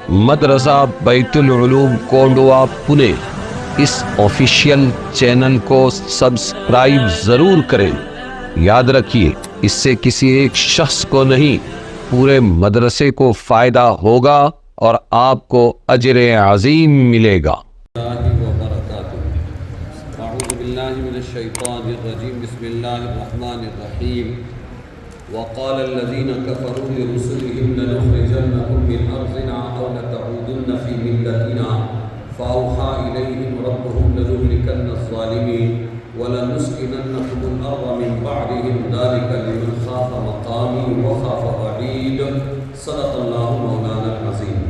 مدرسہ بیت العلوم کونڈوا پونے اس official channel کو سبسکرائب ضرور کریں۔ یاد رکھیے، اس سے کسی ایک شخص کو نہیں، پورے مدرسے کو فائدہ ہوگا اور آپ کو اجر عظیم ملے گا۔ اعوذ باللہ من الشیطان الرجیم، بسم اللہ الرحمن الرحیم۔ وقال الذين كفروا لرسلهم لنخرجنكم من أرضنا أو لتعودن في ملتنا فأوحى إليهم ربهم لنهلكن الظالمين ولنسكننكم الأرض من بعدهم ذلك لمن خاف مقامي وخاف وعيد۔ صدق اللہ مولانا العظیم۔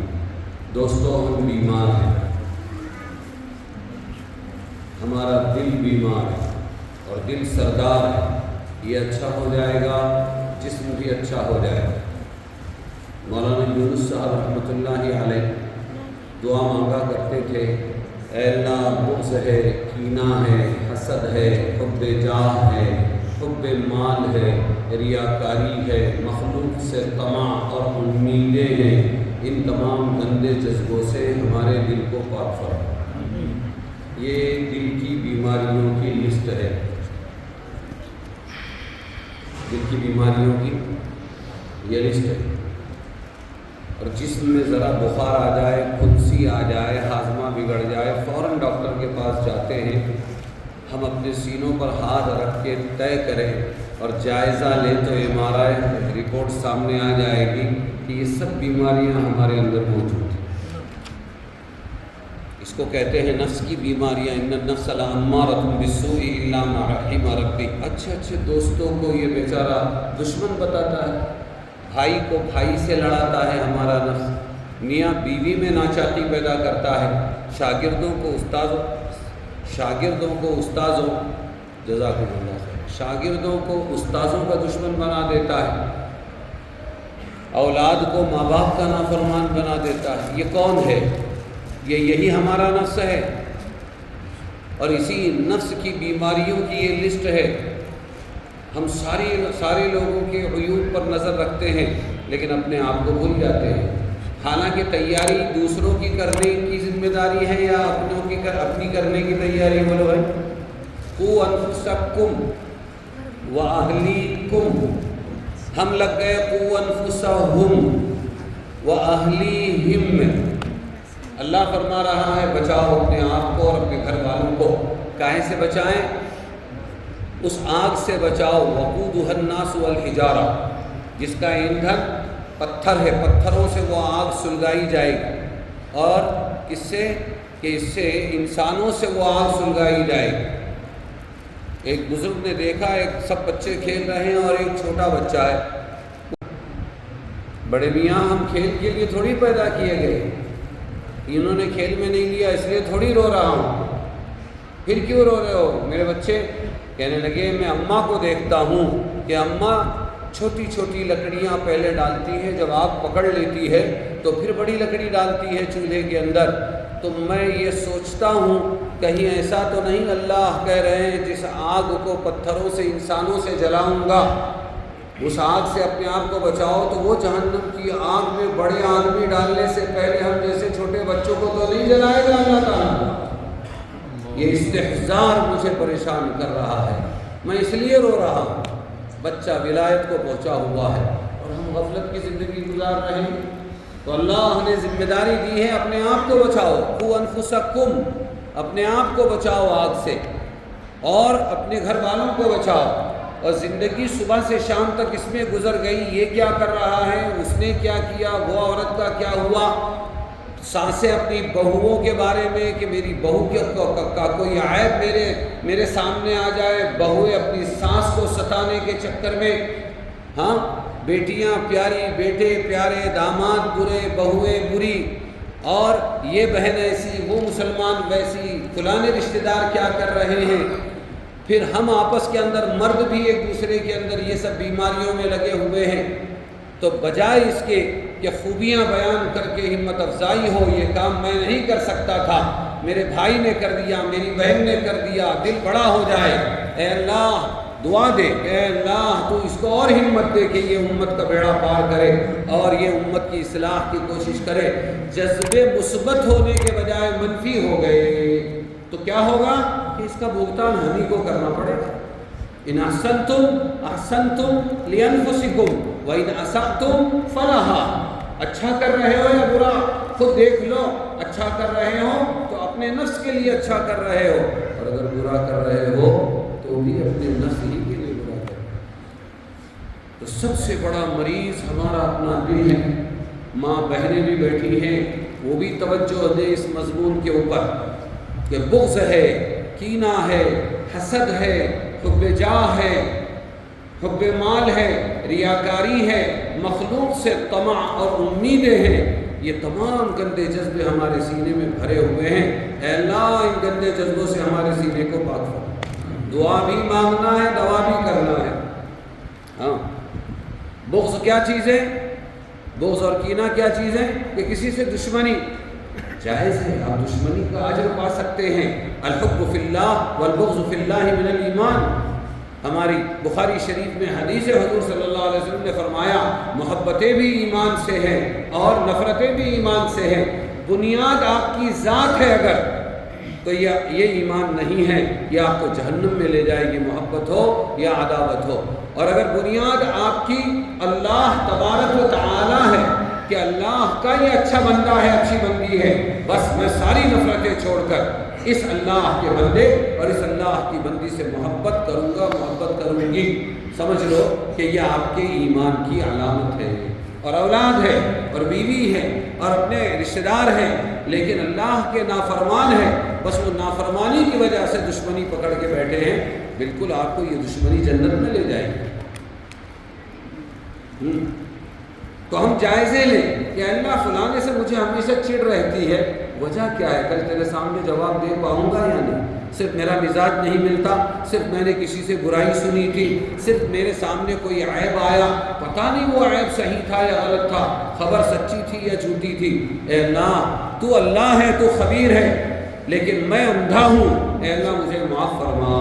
دوستو، ہم بیمار ہیں، ہمارا دل بیمار ہے اور دل سردار ہے۔ یہ اچھا ہو جائے گا، جسم بھی اچھا ہو جائے گا۔ مولانا یونس صاحب رحمۃ اللہ علیہ دعا مانگا کرتے تھے، اے اللہ، بغض ہے، کینہ ہے، حسد ہے، حب جاہ ہے، حب مال ہے، ریاکاری ہے، مخلوق سے طمع اور امیدیں ہیں، ان تمام گندے جذبوں سے ہمارے دل کو پاک فرما۔ یہ دل کی بیماریوں کی لسٹ ہے، دل کی بیماریوں کی یہ لسٹ ہے۔ اور جسم میں ذرا بخار آ جائے، کھنسی آ جائے، ہاضمہ بگڑ جائے، فوراً ڈاکٹر کے پاس جاتے ہیں۔ ہم اپنے سینوں پر ہاتھ رکھ کے طے کریں اور جائزہ لیں تو MRI رپورٹ سامنے آ جائے گی کہ یہ سب بیماریاں ہمارے اندر موجود ہیں۔ اس کو کہتے ہیں نفس کی بیماریاں، ان النفس لامارۃ بالسوء الا ما رحم ربی۔ اچھے اچھے دوستوں کو یہ بیچارہ دشمن بتاتا ہے، بھائی کو بھائی سے لڑاتا ہے ہمارا نفس، میاں بیوی میں ناچاقی پیدا کرتا ہے، شاگردوں کو استاذوں جزاکم اللہ خیر، شاگردوں کو استاذوں کا دشمن بنا دیتا ہے، اولاد کو ماں باپ کا نافرمان بنا دیتا ہے۔ یہ کون ہے؟ یہی ہمارا نفس ہے، اور اسی نفس کی بیماریوں کی یہ لسٹ ہے۔ ہم سارے لوگوں کے عیوب پر نظر رکھتے ہیں لیکن اپنے آپ کو بھول جاتے ہیں۔ حالانکہ تیاری دوسروں کی کرنے کی ذمہ داری ہے یا اپنی کرنے کی تیاری؟ بولو بھائی، قوا انفسکم واہلیکم، ہم لگ گئے قوا انفسہم واہلیہم میں۔ اللہ فرما رہا ہے بچاؤ اپنے آپ کو اور اپنے گھر والوں کو۔ کاہے سے بچائیں؟ اس آگ سے بچاؤ، وقودھا الناس والحجارہ، جس کا ایندھن پتھر ہے، پتھروں سے وہ آگ سلگائی جائے گی۔ اور کس سے؟ کہ اس سے انسانوں سے وہ آگ سلگائی جائے گی۔ ایک بزرگ نے دیکھا، سب بچے کھیل رہے ہیں اور ایک چھوٹا بچہ ہے۔ بڑے میاں، ہم کھیل کے لیے تھوڑی پیدا کیے گئے، انہوں نے کھیل میں نہیں لیا اس لیے تھوڑی رو رہا ہوں۔ پھر کیوں رو رہے ہو؟ میرے بچے کہنے لگے، میں اماں کو دیکھتا ہوں کہ اماں چھوٹی چھوٹی لکڑیاں پہلے ڈالتی ہے، جب آگ پکڑ لیتی ہے تو پھر بڑی لکڑی ڈالتی ہے چولہے کے اندر۔ تو میں یہ سوچتا ہوں کہیں ایسا تو نہیں اللہ کہہ رہے ہیں جس آگ کو پتھروں سے انسانوں سے جلاؤں گا، اس آگ سے اپنے آپ کو بچاؤ، تو وہ جہنم کی آگ میں بڑے آدمی ڈالنے سے پہلے ہم جیسے چھوٹے بچوں کو تو نہیں جلائے گا اللہ تعالیٰ۔ یہ استحزار مجھے پریشان کر رہا ہے، میں اس لیے رو رہا ہوں۔ بچہ ولایت کو پہنچا ہوا ہے اور ہم غفلت کی زندگی گزار رہے ہیں۔ تو اللہ نے ذمہ داری دی ہے، اپنے آپ کو بچاؤ، قوا انفسکم، اپنے آپ کو بچاؤ آگ سے اور اپنے گھر والوں کو بچاؤ۔ اور زندگی صبح سے شام تک اس میں گزر گئی، یہ کیا کر رہا ہے، اس نے کیا کیا، وہ عورت کا کیا ہوا، سانسیں اپنی بہوؤں کے بارے میں کہ میری بہو کا کوئی عیب میرے سامنے آ جائے، بہویں اپنی سانس کو ستانے کے چکر میں، ہاں، بیٹیاں پیاری، بیٹے پیارے، داماد برے، بہویں بری، اور یہ بہن ایسی، وہ مسلمان ویسی، فلانے رشتہ دار کیا کر رہے ہیں۔ پھر ہم آپس کے اندر، مرد بھی ایک دوسرے کے اندر یہ سب بیماریوں میں لگے ہوئے ہیں۔ تو بجائے اس کے کہ خوبیاں بیان کر کے ہمت افزائی ہو، یہ کام میں نہیں کر سکتا تھا، میرے بھائی نے کر دیا، میری بہن نے کر دیا، دل بڑا ہو جائے، اے اللہ دعا دے اے اللہ تو اس کو اور ہمت دے کہ یہ امت کا بیڑا پار کرے اور یہ امت کی اصلاح کی کوشش کرے۔ جذبے مثبت ہونے کے بجائے منفی ہو گئے تو کیا ہوگا کہ اس کا بھگتان ہم ہی کو کرنا پڑے گا۔ ان احسنتم احسنتم لانفسکم وان اسأتم فلہا، اچھا کر رہے ہو یا برا خود دیکھ لو، اچھا کر رہے ہو تو اپنے نفس کے لیے اچھا کر رہے ہو، اور اگر برا کر رہے ہو تو بھی اپنے نفس ہی کے لیے برا کر رہے ہو۔ تو سب سے بڑا مریض ہمارا اپنا دل ہے۔ ماں بہنیں بھی بیٹھی ہیں، وہ بھی توجہ دیں اس مضمون کے اوپر کہ بغض ہے، کینہ ہے، حسد ہے، حب جاہ ہے، حب مال ہے، ریاکاری ہے، مخلوق سے طمع اور امیدیں ہیں، یہ تمام گندے جذبے ہمارے سینے میں بھرے ہوئے ہیں۔ اے اللہ ان گندے جذبوں سے ہمارے سینے کو پاک فرما۔ دعا بھی مانگنا ہے، دوا بھی کرنا ہے۔ ہاں، بغض کیا چیز ہے؟ بغض اور کینہ کیا چیز ہے؟ کہ کسی سے دشمنی جائز ہے، آپ دشمنی کا اجر پا سکتے ہیں۔ الحب فی اللہ والبغض فی اللہ من الایمان۔ ہماری بخاری شریف میں حدیث حضور صلی اللہ علیہ وسلم نے فرمایا محبتیں بھی ایمان سے ہیں اور نفرتیں بھی ایمان سے ہیں۔ بنیاد آپ کی ذات ہے اگر تو یہ ایمان نہیں ہے، یہ آپ کو جہنم میں لے جائے گی، محبت ہو یا عداوت ہو۔ اور اگر بنیاد آپ کی اللہ تبارک و تعالی ہے کہ اللہ کا یہ اچھا بندہ ہے، اچھی بندی ہے، بس میں ساری نفرتیں چھوڑ کر اس اللہ کے بندے اور اس اللہ کی بندی سے محبت کروں گا، محبت کروں گی، سمجھ لو کہ یہ آپ کے ایمان کی علامت ہے۔ اور اولاد ہے اور بیوی ہے اور اپنے رشتہ دار ہیں لیکن اللہ کے نافرمان ہیں، بس وہ نافرمانی کی وجہ سے دشمنی پکڑ کے بیٹھے ہیں، بالکل آپ کو یہ دشمنی جنت میں لے جائے گی۔ تو ہم جائزے لیں کہ اللہ فلانے سے مجھے ہمیشہ چڑ رہتی ہے، وجہ کیا ہے؟ کل تیرے سامنے جواب دے پاؤں گا یا نہیں؟ صرف میرا مزاج نہیں ملتا، صرف میں نے کسی سے برائی سنی تھی، صرف میرے سامنے کوئی عیب آیا، پتہ نہیں وہ عیب صحیح تھا یا غلط تھا، خبر سچی تھی یا جھوٹی تھی۔ اے اللہ تو اللہ ہے، تو خبیر ہے، لیکن میں اندھا ہوں، اے اللہ مجھے معاف فرما۔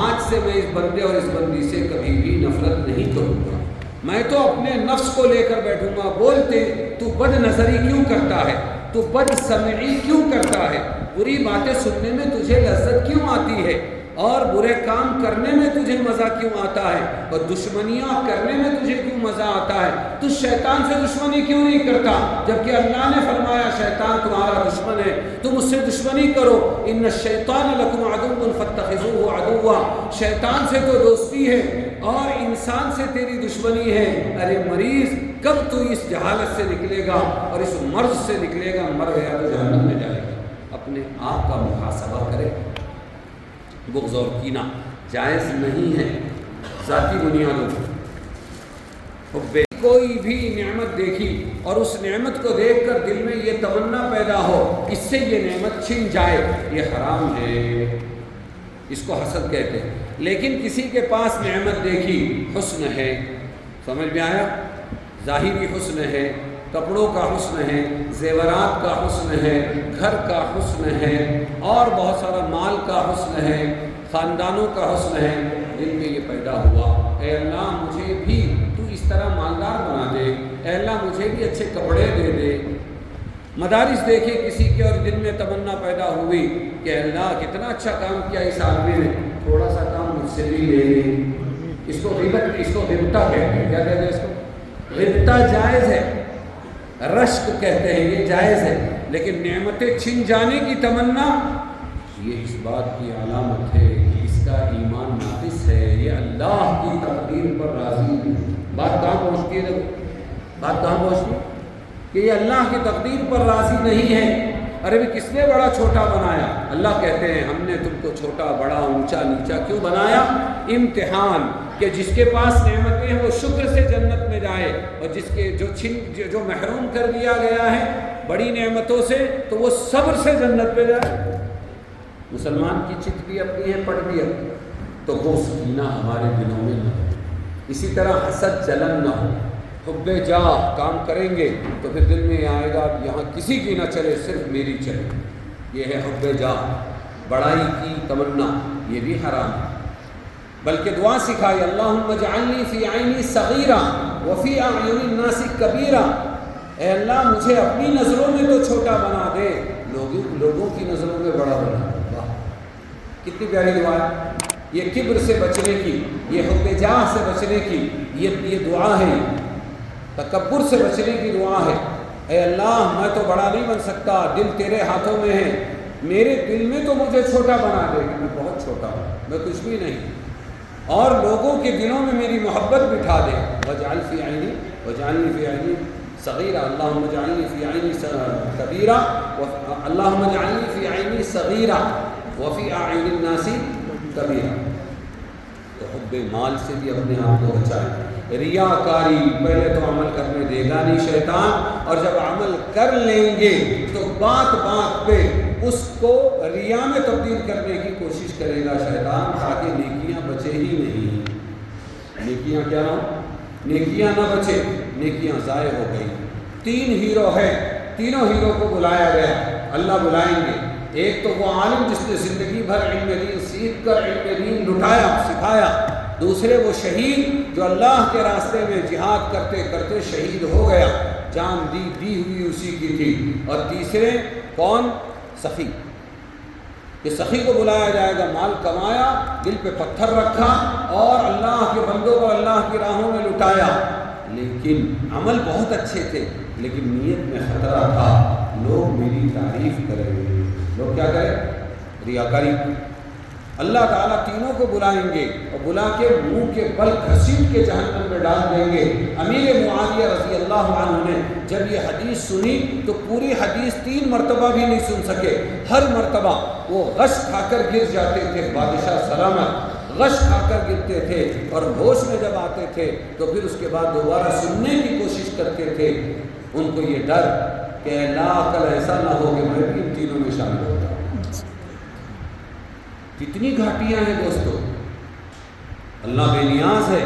آج سے میں اس بندے اور اس بندی سے کبھی بھی نفرت نہیں کروں گا، میں تو اپنے نفس کو لے کر بیٹھوں گا۔ بولتے تو بد نظری کیوں کرتا ہے، تو بد سمعی کیوں کرتا ہے، بری باتیں سننے میں تجھے لذت کیوں آتی ہے، اور برے کام کرنے میں تجھے مزہ کیوں آتا ہے، اور دشمنیاں کرنے میں تجھے کیوں مزہ آتا ہے؟ تو شیطان سے دشمنی کیوں نہیں کرتا جبکہ اللہ نے فرمایا شیطان تمہارا دشمن ہے، تم اس سے دشمنی کرو۔ ان الشیطان لکم عدو فاتخذوہ عدوا، شیطان سے تو دوستی ہے اور انسان سے تیری دشمنی ہے۔ ارے مریض، کب تو اس جہالت سے نکلے گا اور اس مرض سے نکلے گا؟ مر گیا تو جہنم میں جائے گا۔ اپنے آپ کا محاسبہ کرے۔ بغض اور کینہ جائز نہیں ہے ذاتی بنیادوں پر۔ کوئی بھی نعمت دیکھی اور اس نعمت کو دیکھ کر دل میں یہ تمنا پیدا ہو اس سے یہ نعمت چھن جائے، یہ حرام ہے، اس کو حسد کہتے ہیں۔ لیکن کسی کے پاس نعمت دیکھی، حسن ہے، سمجھ میں آیا؟ ظاہری حسن ہے، کپڑوں کا حسن ہے، زیورات کا حسن ہے، گھر کا حسن ہے، اور بہت سارا مال کا حسن ہے، خاندانوں کا حسن ہے، دل میں یہ پیدا ہوا، اے اللہ مجھے بھی تو اس طرح مالدار بنا دے، اے اللہ مجھے بھی اچھے کپڑے دے دے۔ مدارس دیکھے کسی کے اور دل میں تمنا پیدا ہوئی کہ اے اللہ کتنا اچھا کام کیا اس آدمی نے، تھوڑا سا کام مجھ سے بھی لے لے۔ اس کو غیبت، اس کو غبطہ کہتے ہیں۔ کیا کہتے ہیں اس کو؟ غبطہ جائز ہے، رشک کہتے ہیں، یہ جائز ہے، لیکن نعمتیں چھن جانے کی تمنا یہ اس بات کی علامت ہے کہ اس کا ایمان ناقص ہے، یہ اللہ کی تقدیر پر راضی نہیں۔ بات کہاں پہنچتی ہے؟ بات کہاں پہنچتی ہے کہ یہ اللہ کی تقدیر پر راضی نہیں ہے۔ ارے بھی کس نے بڑا چھوٹا بنایا؟ اللہ کہتے ہیں ہم نے تم کو چھوٹا بڑا اونچا نیچا کیوں بنایا؟ امتحان، کہ جس کے پاس نعمتیں ہیں وہ شکر سے جنت میں جائے، اور جس کے جو محروم کر دیا گیا ہے بڑی نعمتوں سے تو وہ صبر سے جنت میں جائے۔ مسلمان کی چت بھی اپنی ہے، پٹ بھی اپنی، تو وہ سکینہ ہمارے دلوں میں نہ ہو۔ اسی طرح حسد جلن نہ ہو، حب جاہ کام کریں گے تو پھر دل میں آئے گا یہاں کسی کی نہ چلے صرف میری چلے، یہ ہے حب جاہ۔ بڑائی کی تمنا یہ بھی حرام ہے۔ بلکہ دعا سکھائی اللہم اجعلنی فی عینی صغیرا وفی اعین الناس کبیرا، اے اللہ مجھے اپنی نظروں میں تو چھوٹا بنا دے، لوگوں کی نظروں میں بڑا بنا دے۔ واہ کتنی پیاری دعا ہے، یہ کبر سے بچنے کی، یہ حب جاہ سے بچنے کی یہ دعا ہے، تکبر سے بچنے کی دعا ہے۔ اے اللہ میں تو بڑا نہیں بن سکتا، دل تیرے ہاتھوں میں ہے، میرے دل میں تو مجھے چھوٹا بنا دے کہ میں بہت چھوٹا ہوں، میں کچھ بھی نہیں، اور لوگوں کے دلوں میں میری محبت بٹھا دے۔ وجعل فی عینی وجعلنی فی عینی صغیرا اللہم اجعلنی فی عینی کبیرا اللہم اجعلنی فی عینی صغیرا وفی اعین الناس کبیرا۔ تو حب مال سے بھی اپنے آپ کو بچائیں۔ ریاکاری پہلے تو عمل کرنے دے گا نہیں شیطان، اور جب عمل کر لیں گے تو بات بات پہ اس کو ریا میں تبدیل کرنے کی کوشش کرے گا شیطان، تاکہ نیکیاں بچے ہی نہیں۔ نیکیاں کیا نہ نیکیاں نہ بچے، نیکیاں ضائع ہو گئی۔ 3 ہیرو ہے، تینوں ہیرو کو بلایا گیا، اللہ بلائیں گے۔ ایک تو وہ عالم جس نے زندگی بھر علم دین سیکھ کر علم دین لٹایا سکھایا، دوسرے وہ شہید جو اللہ کے راستے میں جہاد کرتے کرتے شہید ہو گیا، جان دی ہوئی اسی کی تھی، اور تیسرے کون؟ سخی۔ یہ سخی کو بلایا جائے گا، مال کمایا، دل پہ پتھر رکھا اور اللہ کے بندوں کو اللہ کی راہوں میں لٹایا، لیکن عمل بہت اچھے تھے، لیکن نیت میں خطرہ تھا، لوگ میری تعریف کریں گے، لوگ کیا کریں؟ ریاکاری۔ اللہ تعالیٰ تینوں کو بلائیں گے اور بلا کے منہ کے بل گھسیٹ کے جہنم میں ڈال دیں گے۔ امیر معاویہ رضی اللہ عنہ نے جب یہ حدیث سنی تو پوری حدیث 3 مرتبہ بھی نہیں سن سکے، ہر مرتبہ وہ غش کھا کر گر جاتے تھے، بادشاہ سلامت غش کھا کر گرتے تھے، اور ہوش میں جب آتے تھے تو پھر اس کے بعد دوبارہ سننے کی کوشش کرتے تھے۔ ان کو یہ ڈر کہ اللہ کل ایسا نہ ہو کہ میں بھی ان تینوں میں شامل ہوتا ہوں۔ کتنی گھاٹیاں ہیں دوستو، اللہ بے نیاز ہے۔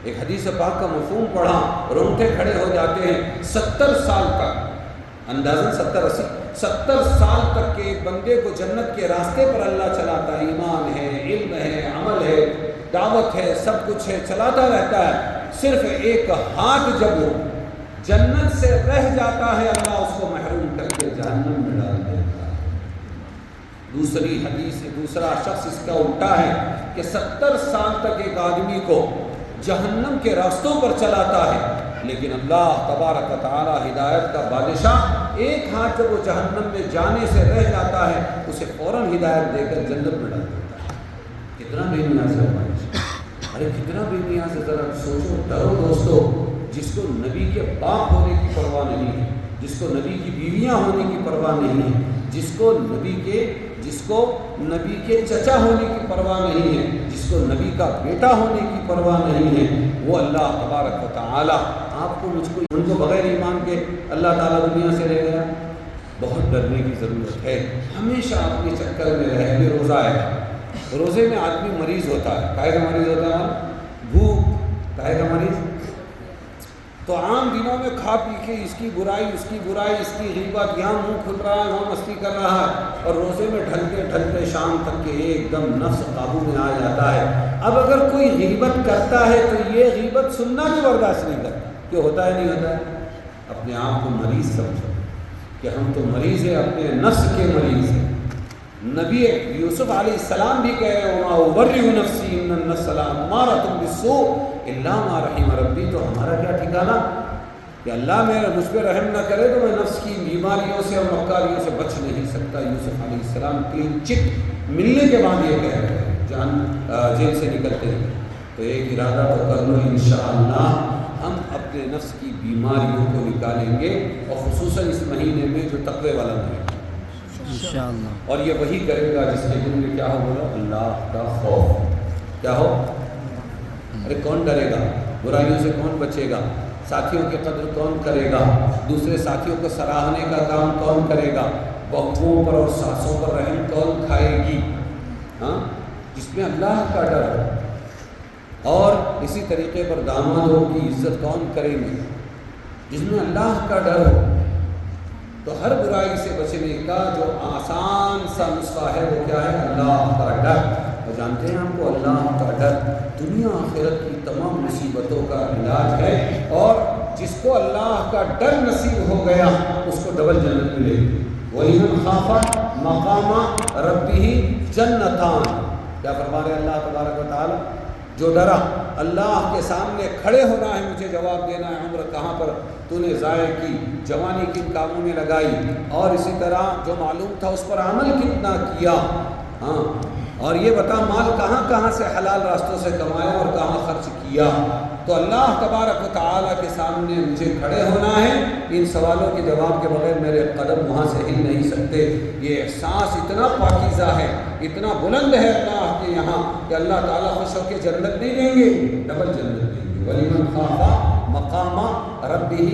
ایک حدیث پاک کا مفہوم پڑھا، رونگٹے کھڑے ہو جاتے ہیں۔ 70 سال تک، اندازاً 70 سال تک کے ایک بندے کو جنت کے راستے پر اللہ چلاتا ہے، ایمان ہے، علم ہے، عمل ہے، دعوت ہے، سب کچھ ہے، چلاتا رہتا ہے۔ صرف ایک ہاتھ جب وہ جنت سے رہ جاتا ہے، اللہ اس کو محروم کر کے جہنم میں ڈال دیتا ہے۔ دوسری حدیث سے دوسرا شخص اس کا الٹا ہے کہ 70 سال تک ایک آدمی کو جہنم کے راستوں پر چلاتا ہے، لیکن اللہ تبارک و تعالی ہدایت کا بادشاہ ایک ہاتھ جب وہ جہنم میں جانے سے رہ جاتا ہے، اسے فوراً ہدایت دے کر جنت میں ڈال دیتا ہے۔ کتنا بے نیاز ہے بادشاہ، ارے کتنا بے نیاز ہے، ذرا سوچو، ڈرو دوستو۔ جس کو نبی کے باپ ہونے کی پرواہ نہیں ہے، جس کو نبی کی بیویاں ہونے کی پرواہ نہیں ہے، جس کو نبی کے چچا ہونے کی پرواہ نہیں ہے، جس کو نبی کا بیٹا ہونے کی پرواہ نہیں ہے، وہ اللہ تبارک و تعالی آپ کو مجھ کو ان کو بغیر ایمان کے اللہ تعالیٰ دنیا سے لے گیا۔ بہت ڈرنے کی ضرورت ہے۔ ہمیشہ اپنے چکر میں رہے کہ روزہ آئے گا، روزے میں آدمی مریض ہوتا ہے، کاہے کا مریض ہوتا ہے؟ بھوک، کاہے کا مریض؟ تو عام دنوں میں کھا پی کے اس کی برائی اس کی غیبت، یہاں منہ کھل رہا ہے، وہاں مستی کر رہا ہے، اور روزے میں ڈھلتے ڈھلتے شام تک کے ایک دم نفس قابو میں آ جاتا ہے۔ اب اگر کوئی غیبت کرتا ہے تو یہ غیبت سننا بھی برداشت نہیں کرتا، کہ ہوتا ہے نہیں ہوتا ہے۔ اپنے آپ کو مریض سمجھو کہ ہم تو مریض ہیں، اپنے نفس کے مریض ہیں۔ نبی یوسف علیہ السلام بھی کہہ رہے وما ابرئ نفسی ان النفس لامارۃ بالسوء الا ما رحم ربی۔ تو ہمارا کیا ٹھکانہ کہ اللہ مجھ پہ رحم نہ کرے تو میں نفس کی بیماریوں سے اور مکاریوں سے بچ نہیں سکتا۔ یوسف علیہ السلام کلین چٹ ملنے کے بعد یہ کہہ رہے ہیں، جیل سے نکلتے ہیں۔ تو ایک ارادہ تو کر لو، انشاءاللہ ہم اپنے نفس کی بیماریوں کو نکالیں گے، اور خصوصاً اس مہینے میں جو تقوی والا مہینہ انشاءاللہ، اور یہ وہی کرے گا جس کے دل میں کیا ہو، بولو اللہ کا خوف۔ کیا ہو؟ ارے کون ڈرے گا؟ برائیوں سے کون بچے گا؟ ساتھیوں کی قدر کون کرے گا؟ دوسرے ساتھیوں کو سراہنے کا کام کون کرے گا؟ بہوؤں پر اور ساسوں پر رحم کون کھائے گی؟ ہاں، جس میں اللہ کا ڈر ہو۔ اور اسی طریقے پر دامادوں کی عزت کون کریں گے؟ جس میں اللہ کا ڈر ہو۔ تو ہر برائی سے بچنے کا جو آسان سا نسخہ ہے وہ کیا ہے؟ اللہ کا ڈر۔ جانتے ہیں آپ کو اللہ کا ڈر دنیا آخرت کی تمام مصیبتوں کا علاج ہے، اور جس کو اللہ کا ڈر نصیب ہو گیا اس کو ڈبل جنت ملے گی۔ وَلِمَنْ خَافَ مَقَامَ رَبِّهِ جَنَّتَانِ، کیا فرما رہے اللہ تبارک و تعالیٰ؟ جو ڈرا اللہ کے سامنے کھڑے ہونا ہے، مجھے جواب دینا ہے عمر کہاں پر تو نے ضائع کی، جوانی کن کاموں میں لگائی، اور اسی طرح جو معلوم تھا اس پر عمل کتنا کیا، ہاں، اور یہ بتا مال کہاں کہاں سے حلال راستوں سے کمایا اور کہاں خرچ کیا۔ تو اللہ تبارک و تعالیٰ کے سامنے مجھے کھڑے ہونا ہے، ان سوالوں کے جواب کے بغیر میرے قدم وہاں سے ہل نہیں سکتے۔ یہ احساس اتنا پاکیزہ ہے، اتنا بلند ہے اللہ کے یہاں کہ اللہ تعالیٰ خوش ہو کے جنت نہیں دیں گے، ڈبل جنت دیں گے۔ وَلِمَنْ خَافَ مَقَامَ رَبِّهِ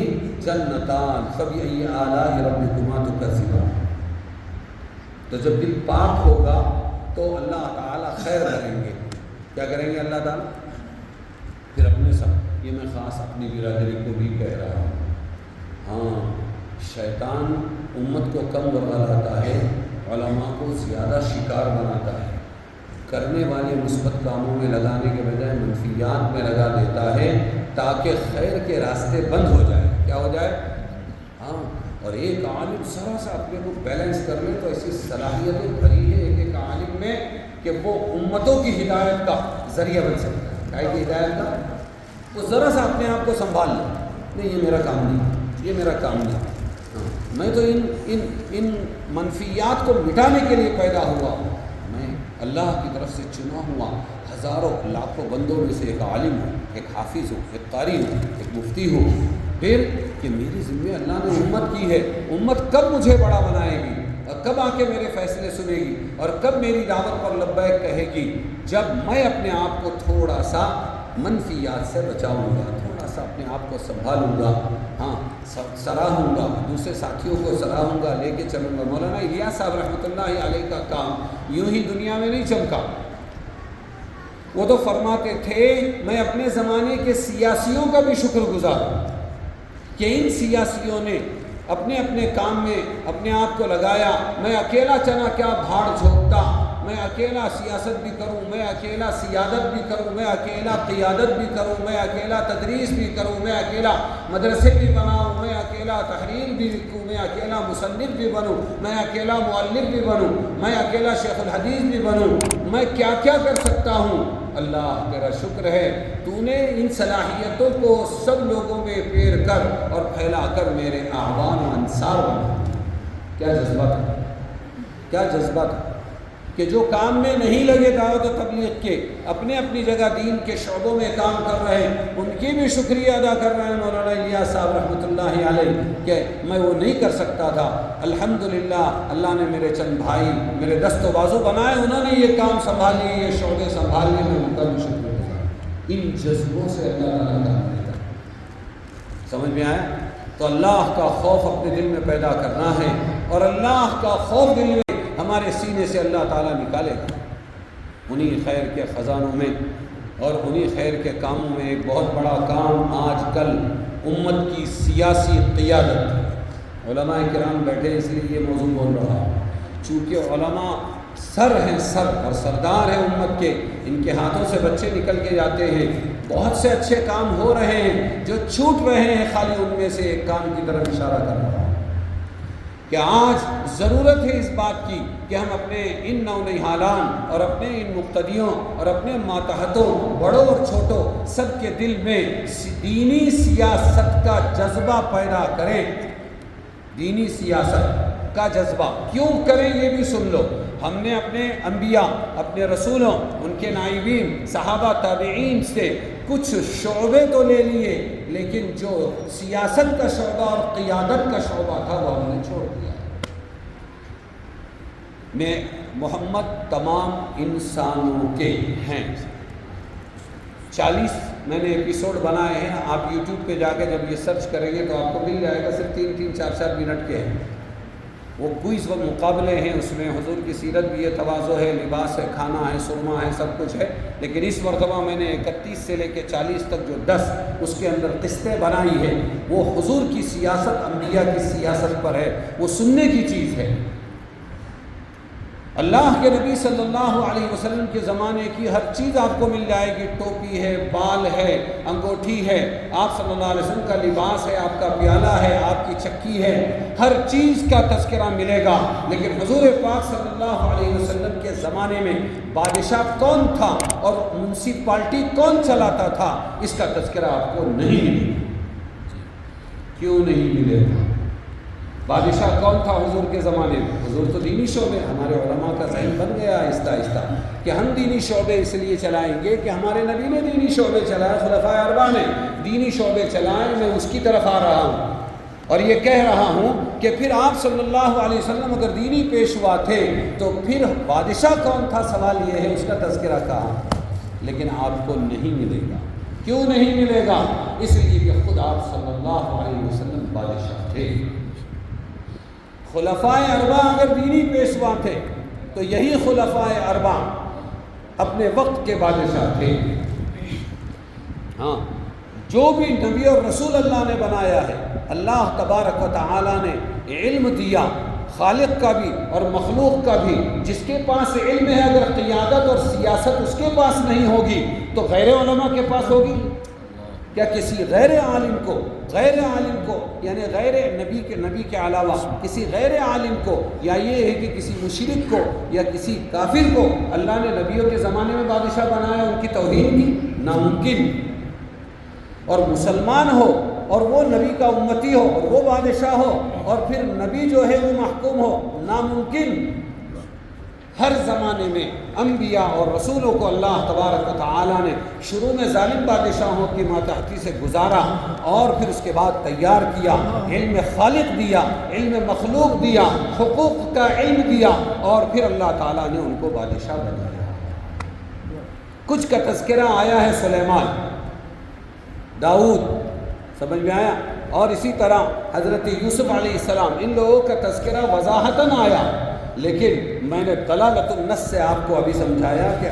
جَنَّتَانِ فَبِأَيِّ آلَاءِ رَبِّكُمَا تُكَذِّبَانِ۔ تو جب دل پاک ہوگا تو اللہ تعالیٰ خیر کریں گے۔ کیا کریں گے اللہ تعالیٰ؟ پھر اپنے ساتھ، یہ میں خاص اپنی برادری کو بھی کہہ رہا ہوں، ہاں، شیطان امت کو کم ورگلاتا ہے، علماء کو زیادہ شکار بناتا ہے، کرنے والے مثبت کاموں میں لگانے کے بجائے منفیات میں لگا دیتا ہے تاکہ خیر کے راستے بند ہو جائے۔ کیا ہو جائے؟ ہاں، اور ایک عالم ذرا سا اپنے کو بیلنس کر لے تو ایسی صلاحیتیں بھری ہے ایک عالم میں کہ وہ امتوں کی ہدایت کا ذریعہ بن سکتا ہے۔ کی ہدایت کا وہ ذرا سا اپنے آپ کو سنبھال لے، نہیں یہ میرا کام نہیں، یہ میرا کام نہیں، ہاں، میں تو ان منفیات کو مٹانے کے لیے پیدا ہوا، میں اللہ کی طرف سے چنا ہوا ہزاروں لاکھوں بندوں میں سے ایک عالم ہوں، ایک حافظ ہوں، ایک قاری ہوں، ایک مفتی ہوں، پھر کہ میری ذمہ اللہ نے امت کی ہے، امت کب مجھے بڑا بنائے گی اور کب آ کے میرے فیصلے سنے گی اور کب میری دعوت پر لبیک کہے گی؟ جب میں اپنے آپ کو تھوڑا سا منفیات سے بچاؤں گا، تھوڑا سا اپنے آپ کو سنبھالوں گا، ہاں، سراہوں گا، دوسرے ساتھیوں کو سراہوں گا، لے کے چلوں گا۔ مولانا الیاس صاحب رحمۃ اللہ علیہ کا کام یوں ہی دنیا میں نہیں چمکا، وہ تو فرماتے تھے میں اپنے زمانے کے سیاسیوں کا بھی شکر گزار ہوں کہ ان سیاسیوں نے اپنے اپنے کام میں اپنے آپ کو لگایا، میں اکیلا چنا کیا بھاڑ جھونکتا، میں اکیلا سیاست بھی کروں، میں اکیلا سیادت بھی کروں، میں اکیلا قیادت بھی کروں، میں اکیلا تدریس بھی کروں، میں اکیلا مدرسے بھی بناؤں، میں اکیلا تحریر بھی لکھوں، میں اکیلا مصنف بھی بنوں، میں اکیلا مؤلف بھی بنوں، میں اکیلا شیخ الحدیث بھی بنوں، میں کیا کیا کر سکتا ہوں۔ اللہ تیرا شکر ہے تو نے ان صلاحیتوں کو سب لوگوں میں پیر کر اور پھیلا کر میرے اعوان و انصار بنا۔ کیا جذبہ تھا، کیا جذبہ تھا کہ جو کام میں نہیں لگے دعوت و تبلیغ کے، اپنے اپنی جگہ دین کے شعبوں میں کام کر رہے ہیں، ان کی بھی شکریہ ادا کر رہے ہیں مولانا الیاس صاحب رحمۃ اللہ علیہ کہ میں وہ نہیں کر سکتا تھا، الحمدللہ اللہ نے میرے چند بھائی میرے دست و بازو بنائے، انہوں نے یہ کام سنبھال لیے، یہ شعبے سنبھال لیے، میں ان کا بھی شکر گزار۔ ان جذبوں سے اللہ تعالیٰ کام لیتا ہے، سمجھ میں آیا؟ تو اللہ کا خوف اپنے دل میں پیدا کرنا ہے، اور اللہ کا خوف دل میں ہمارے سینے سے اللہ تعالیٰ نکالے گا۔ انہی خیر کے خزانوں میں اور انہی خیر کے کاموں میں ایک بہت بڑا کام آج کل امت کی سیاسی قیادت، علماء کرام بیٹھے اس لیے یہ موضوع بول رہا ہوں، چونکہ علماء سر ہیں، سر اور سردار ہیں امت کے، ان کے ہاتھوں سے بچے نکل کے جاتے ہیں، بہت سے اچھے کام ہو رہے ہیں جو چھوٹ رہے ہیں، خالی ان میں سے ایک کام کی طرف اشارہ کر رہا ہوں کہ آج ضرورت ہے اس بات کی کہ ہم اپنے ان نونہالان اور اپنے ان مقتدیوں اور اپنے ماتحتوں، بڑوں اور چھوٹوں، سب کے دل میں دینی سیاست کا جذبہ پیدا کریں۔ دینی سیاست کا جذبہ کیوں کریں یہ بھی سن لو۔ ہم نے اپنے انبیاء، اپنے رسولوں، ان کے نائبین، صحابہ، تابعین سے کچھ شعبے تو لے لیے، لیکن جو سیاست کا شعبہ اور قیادت کا شعبہ تھا وہ ہم نے چھوڑ دیا۔ میں محمد تمام انسانوں کے ہیں، 40 میں نے ایپیسوڈ بنائے ہیں، آپ یوٹیوب پہ جا کے جب یہ سرچ کریں گے تو آپ کو مل جائے گا، صرف 3-3، 4-4 منٹ کے ہیں، وہ کوئز و مقابلے ہیں، اس میں حضور کی سیرت بھی ہے، تواضع ہے، لباس ہے، کھانا ہے، سرما ہے، سب کچھ ہے، لیکن اس مرتبہ میں نے 31 سے لے کے 40 تک جو 10 اس کے اندر قسطیں بنائی ہیں، وہ حضور کی سیاست، انبیاء کی سیاست پر ہے، وہ سننے کی چیز ہے۔ اللہ کے نبی صلی اللہ علیہ وسلم کے زمانے کی ہر چیز آپ کو مل جائے گی، ٹوپی ہے، بال ہے، انگوٹھی ہے، آپ صلی اللہ علیہ وسلم کا لباس ہے، آپ کا پیالہ ہے، آپ کی چکی ہے، ہر چیز کا تذکرہ ملے گا۔ لیکن حضور پاک صلی اللہ علیہ وسلم کے زمانے میں بادشاہ کون تھا اور میونسپلٹی کون چلاتا تھا، اس کا تذکرہ آپ کو نہیں ملے گا۔ کیوں نہیں ملے گا؟ بادشاہ کون تھا حضور کے زمانے میں؟ حضور تو دینی شعبے، ہمارے علماء کا ذہن بن گیا آہستہ آہستہ کہ ہم دینی شعبے اس لیے چلائیں گے کہ ہمارے نبی نے دینی شعبے چلائے، خلفائے اربعہ نے دینی شعبے چلائے، میں اس کی طرف آ رہا ہوں اور یہ کہہ رہا ہوں کہ پھر آپ صلی اللہ علیہ وسلم اگر دینی پیشوا تھے تو پھر بادشاہ کون تھا؟ سوال یہ ہے، اس کا تذکرہ کہاں؟ لیکن آپ کو نہیں ملے گا۔ کیوں نہیں ملے گا؟ اس لیے کہ خود آپ صلی اللہ علیہ وسلم بادشاہ تھے۔ خلفائے اربعہ اگر دینی پیشوا تھے تو یہی خلفائے اربعہ اپنے وقت کے بادشاہ تھے۔ ہاں، جو بھی نبی اور رسول اللہ نے بنایا ہے، اللہ تبارک و تعالی نے علم دیا، خالق کا بھی اور مخلوق کا بھی۔ جس کے پاس علم ہے، اگر قیادت اور سیاست اس کے پاس نہیں ہوگی تو غیر علماء کے پاس ہوگی؟ کیا کسی غیر عالم کو یعنی غیر نبی کے علاوہ کسی غیر عالم کو، یا یہ ہے کہ کسی مشرک کو یا کسی کافر کو اللہ نے نبیوں کے زمانے میں بادشاہ بنایا، ان کی توہین کی؟ ناممکن۔ اور مسلمان ہو اور وہ نبی کا امتی ہو اور وہ بادشاہ ہو اور پھر نبی جو ہے وہ محکوم ہو، ناممکن۔ ہر زمانے میں انبیاء اور رسولوں کو اللہ تبارک و تعالیٰ نے شروع میں ظالم بادشاہوں کی ماتحتی سے گزارا اور پھر اس کے بعد تیار کیا، علم خالق دیا، علم مخلوق دیا، حقوق کا علم دیا، اور پھر اللہ تعالیٰ نے ان کو بادشاہ بنایا۔ کچھ کا تذکرہ آیا ہے سلیمان، داؤد، سمجھ میں آیا؟ اور اسی طرح حضرت یوسف علیہ السلام، ان لوگوں کا تذکرہ وضاحتاً آیا۔ لیکن میں نے دلالت النص سے آپ کو ابھی سمجھایا کہ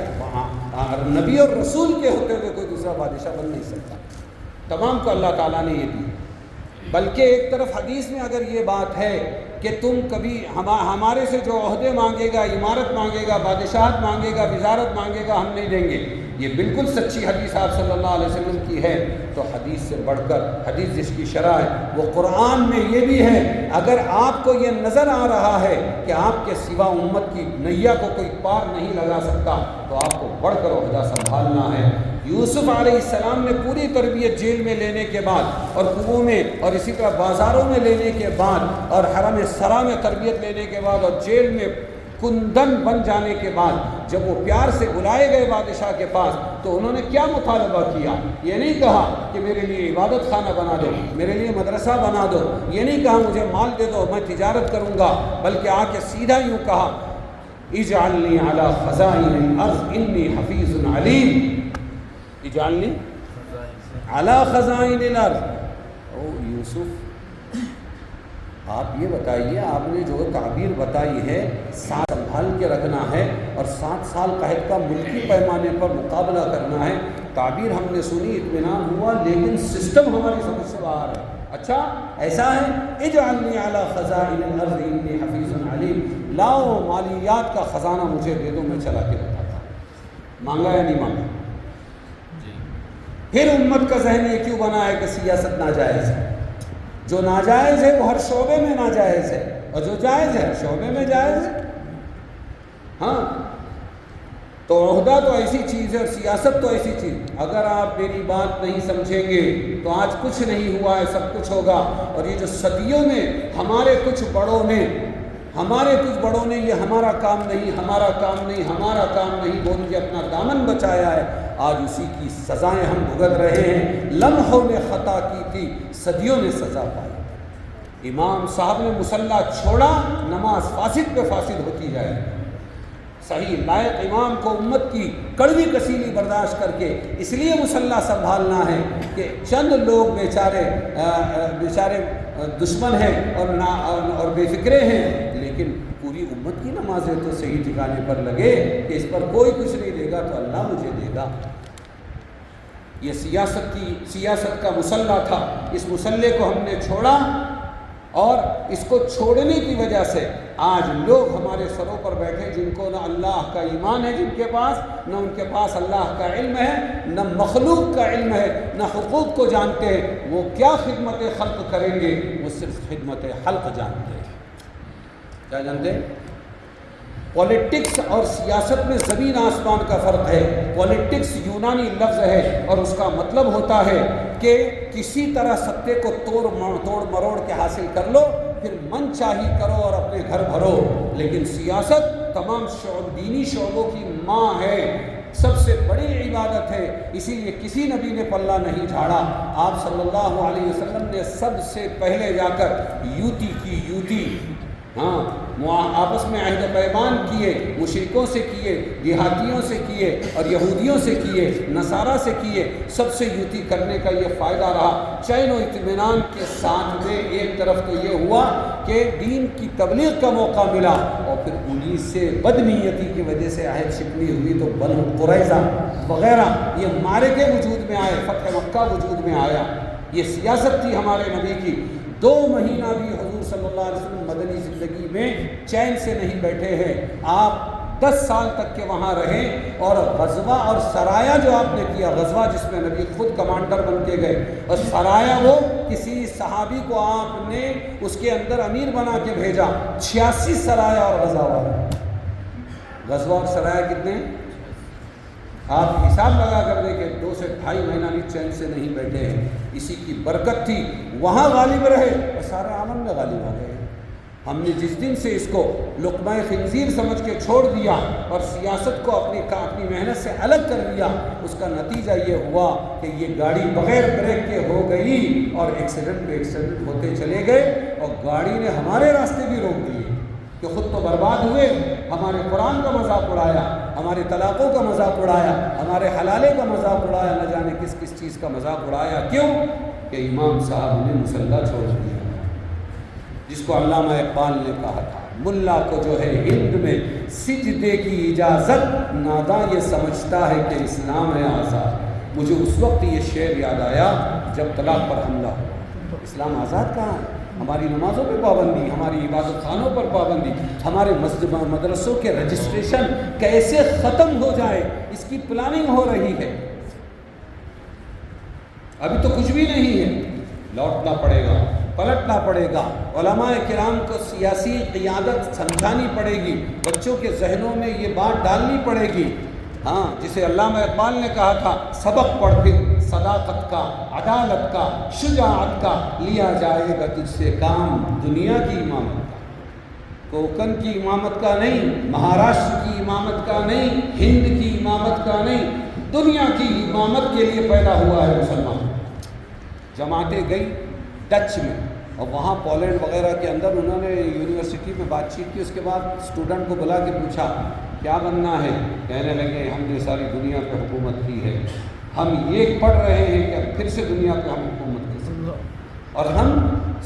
نبی اور رسول کے ہوتے ہوئے کوئی دوسرا بادشاہ بن نہیں سکتا، تمام کو اللہ تعالیٰ نے یہ دی۔ بلکہ ایک طرف حدیث میں اگر یہ بات ہے کہ تم کبھی ہمارے سے جو عہدے مانگے گا، عمارت مانگے گا، بادشاہت مانگے گا، وزارت مانگے گا، ہم نہیں دیں گے، یہ بالکل سچی حدیث آپ صلی اللہ علیہ وسلم کی ہے۔ تو حدیث سے بڑھ کر حدیث جس کی شرح ہے وہ قرآن میں یہ بھی ہے، اگر آپ کو یہ نظر آ رہا ہے کہ آپ کے سوا امت کی نیا کو کوئی پار نہیں لگا سکتا تو آپ کو بڑھ کر عہدہ سنبھالنا ہے۔ یوسف علیہ السلام نے پوری تربیت جیل میں لینے کے بعد اور کنووں میں اور اسی طرح بازاروں میں لینے کے بعد اور حرم سرا میں تربیت لینے کے بعد اور جیل میں کندن بن جانے کے بعد جب وہ پیار سے بلائے گئے بادشاہ کے پاس تو انہوں نے کیا مطالبہ کیا؟ یہ نہیں کہا کہ میرے لیے عبادت خانہ بنا دو، میرے لیے مدرسہ بنا دو، یہ نہیں کہا مجھے مال دے دو میں تجارت کروں گا، بلکہ آ کے سیدھا یوں کہا اجعلنی علی خزائن الارض انی حفیظ علیم، اجعلنی علی خزائن الارض۔ او یوسف، آپ یہ بتائیے، آپ نے جو تعبیر بتائی ہے ساتھ سنبھال کے رکھنا ہے اور 7 سال قحط کا ملکی پیمانے پر مقابلہ کرنا ہے، تعبیر ہم نے سنی، اطمینان ہوا، لیکن سسٹم ہماری سمجھ سے باہر ہے۔ اچھا ایسا ہے، اجعلنی علی خزائن الارض انی حفیظ علیم، لاؤ مالیات کا خزانہ مجھے دے دو، میں چلا کے بتاتا ہوں۔ مانگا یا نہیں مانگا؟ پھر امت کا ذہن یہ کیوں بنا ہے کہ سیاست ناجائز ہے؟ جو ناجائز ہے وہ ہر شعبے میں ناجائز ہے، اور جو جائز ہے ہر شعبے میں جائز ہے۔ ہاں، تو عہدہ تو ایسی چیز ہے اور سیاست تو ایسی چیز، اگر آپ میری بات نہیں سمجھیں گے تو آج کچھ نہیں ہوا ہے، سب کچھ ہوگا۔ اور یہ جو صدیوں میں ہمارے کچھ بڑوں نے یہ ہمارا کام نہیں، ہمارا کام نہیں، ہمارا کام نہیں بول کے اپنا دامن بچایا ہے، آج اسی کی سزائیں ہم بھگت رہے ہیں۔ لمحوں نے خطا کی تھی، صدیوں نے سزا پائی۔ امام صاحب نے مصلی چھوڑا، نماز فاسد پہ فاسد ہوتی جائے۔ صحیح لائق امام کو امت کی کڑوی کسیلی برداشت کر کے اس لیے مصلی سنبھالنا ہے کہ چند لوگ بیچارے دشمن ہیں اور بے فکرے ہیں، لیکن پوری امت کی نمازیں تو صحیح ٹھکانے پر لگے کہ اس پر کوئی کچھ نہیں دے گا تو اللہ مجھے دے گا۔ یہ سیاست کا مصلی تھا، اس مصلی کو ہم نے چھوڑا اور اس کو چھوڑنے کی وجہ سے آج لوگ ہمارے سروں پر بیٹھے جن کو نہ اللہ کا ایمان ہے جن کے پاس، نہ ان کے پاس اللہ کا علم ہے، نہ مخلوق کا علم ہے، نہ حقوق کو جانتے ہیں، وہ کیا خدمت خلق کریں گے، وہ صرف خدمت خلق جانتے ہیں۔ کیا جانتے ہیں؟ پولیٹکس اور سیاست میں زمین آسمان کا فرق ہے۔ پولیٹکس یونانی لفظ ہے اور اس کا مطلب ہوتا ہے کہ کسی طرح ستے کو توڑ مروڑ کے حاصل کر لو، پھر من چاہی کرو اور اپنے گھر بھرو۔ لیکن سیاست تمام دینی شعبوں کی ماں ہے، سب سے بڑی عبادت ہے، اسی لیے کسی نبی نے پلہ نہیں جھاڑا۔ آپ صلی اللہ علیہ وسلم نے سب سے پہلے جا کر یوتی کی، یوتی آپس میں عہد و پیمان کیے، مشرکوں سے کیے، دیہاتیوں سے کیے اور یہودیوں سے کیے، نصارہ سے کیے، سب سے یوتی کرنے کا یہ فائدہ رہا۔ چین و اطمینان کے ساتھ میں ایک طرف تو یہ ہوا کہ دین کی تبلیغ کا موقع ملا، اور پھر انہی سے بدنیتی کی وجہ سے عہد شکنی ہوئی تو بنو قریظہ وغیرہ یہ معرکے وجود میں آئے، فتح مکہ وجود میں آیا۔ یہ سیاست تھی ہمارے نبی کی۔ 2 مہینہ بھی حضور صلی اللہ علیہ وسلم مدنی زندگی میں چین سے نہیں بیٹھے ہیں۔ آپ 10 سال تک کے وہاں رہے، اور غزوہ اور سرایا جو آپ نے کیا، غزوہ جس میں نبی خود کمانڈر بن کے گئے، اور سرایا وہ کسی صحابی کو آپ نے اس کے اندر امیر بنا کے بھیجا۔ 86 سرایا اور غزوہ اور سرایا کتنے؟ آپ حساب لگا کر دیکھیں، 2 سے 2.5 مہینہ بھی چین سے نہیں بیٹھے ہیں۔ اسی کی برکت تھی، وہاں غالب رہے اور سارے عالم میں غالب آ گئے۔ ہم نے جس دن سے اس کو لقمہ خنزیر سمجھ کے چھوڑ دیا اور سیاست کو اپنی محنت سے الگ کر لیا، اس کا نتیجہ یہ ہوا کہ یہ گاڑی بغیر بریک کے ہو گئی اور ایکسیڈنٹ پہ ایکسیڈنٹ ہوتے چلے گئے، اور گاڑی نے ہمارے راستے بھی روک دیے کہ خود تو برباد ہوئے، ہمارے قرآن کا مذاق اڑایا، ہمارے طلاقوں کا مذاق اڑایا، ہمارے حلالے کا مذاق اڑایا، نہ جانے کس کس چیز کا مذاق اڑایا۔ کیوں؟ کہ امام صاحب نے مصلی چھوڑ دیا، جس کو علامہ اقبال نے کہا تھا، ملا کو جو ہے ہند میں سجدے کی اجازت، ناداں یہ سمجھتا ہے کہ اسلام ہے آزاد۔ مجھے اس وقت یہ شعر یاد آیا جب طلاق پر حملہ ہوا۔ اسلام آزاد کہاں ہے؟ ہماری نمازوں پہ پابندی، ہماری عبادت خانوں پر پابندی، ہمارے مدرسوں کے رجسٹریشن کیسے ختم ہو جائے اس کی پلاننگ ہو رہی ہے۔ ابھی تو کچھ بھی نہیں ہے، لوٹنا پڑے گا، پلٹنا پڑے گا، علماء کرام کو سیاسی قیادت سمجھانی پڑے گی، بچوں کے ذہنوں میں یہ بات ڈالنی پڑے گی۔ جسے علامہ اقبال نے کہا تھا، سبق پڑھ پھر صداقت کا، عدالت کا، شجاعت کا، لیا جائے گا تجھ سے کام دنیا کی امامت کا، کوکن کی امامت کا نہیں، مہاراشٹر کی امامت کا نہیں، ہند کی امامت کا نہیں، دنیا کی امامت کے لیے پیدا ہوا ہے مسلمان۔ جماعتیں گئی ڈچ میں، اور وہاں پولینڈ وغیرہ کے اندر انہوں نے یونیورسٹی میں بات چیت کی، اس کے بعد اسٹوڈنٹ کو بلا کے پوچھا کیا بننا ہے، کہنے لگے ہم نے ساری دنیا پہ حکومت کی ہے، ہم یہ پڑھ رہے ہیں کہ پھر سے دنیا پہ ہم حکومت کر سکتے ہیں، اور ہم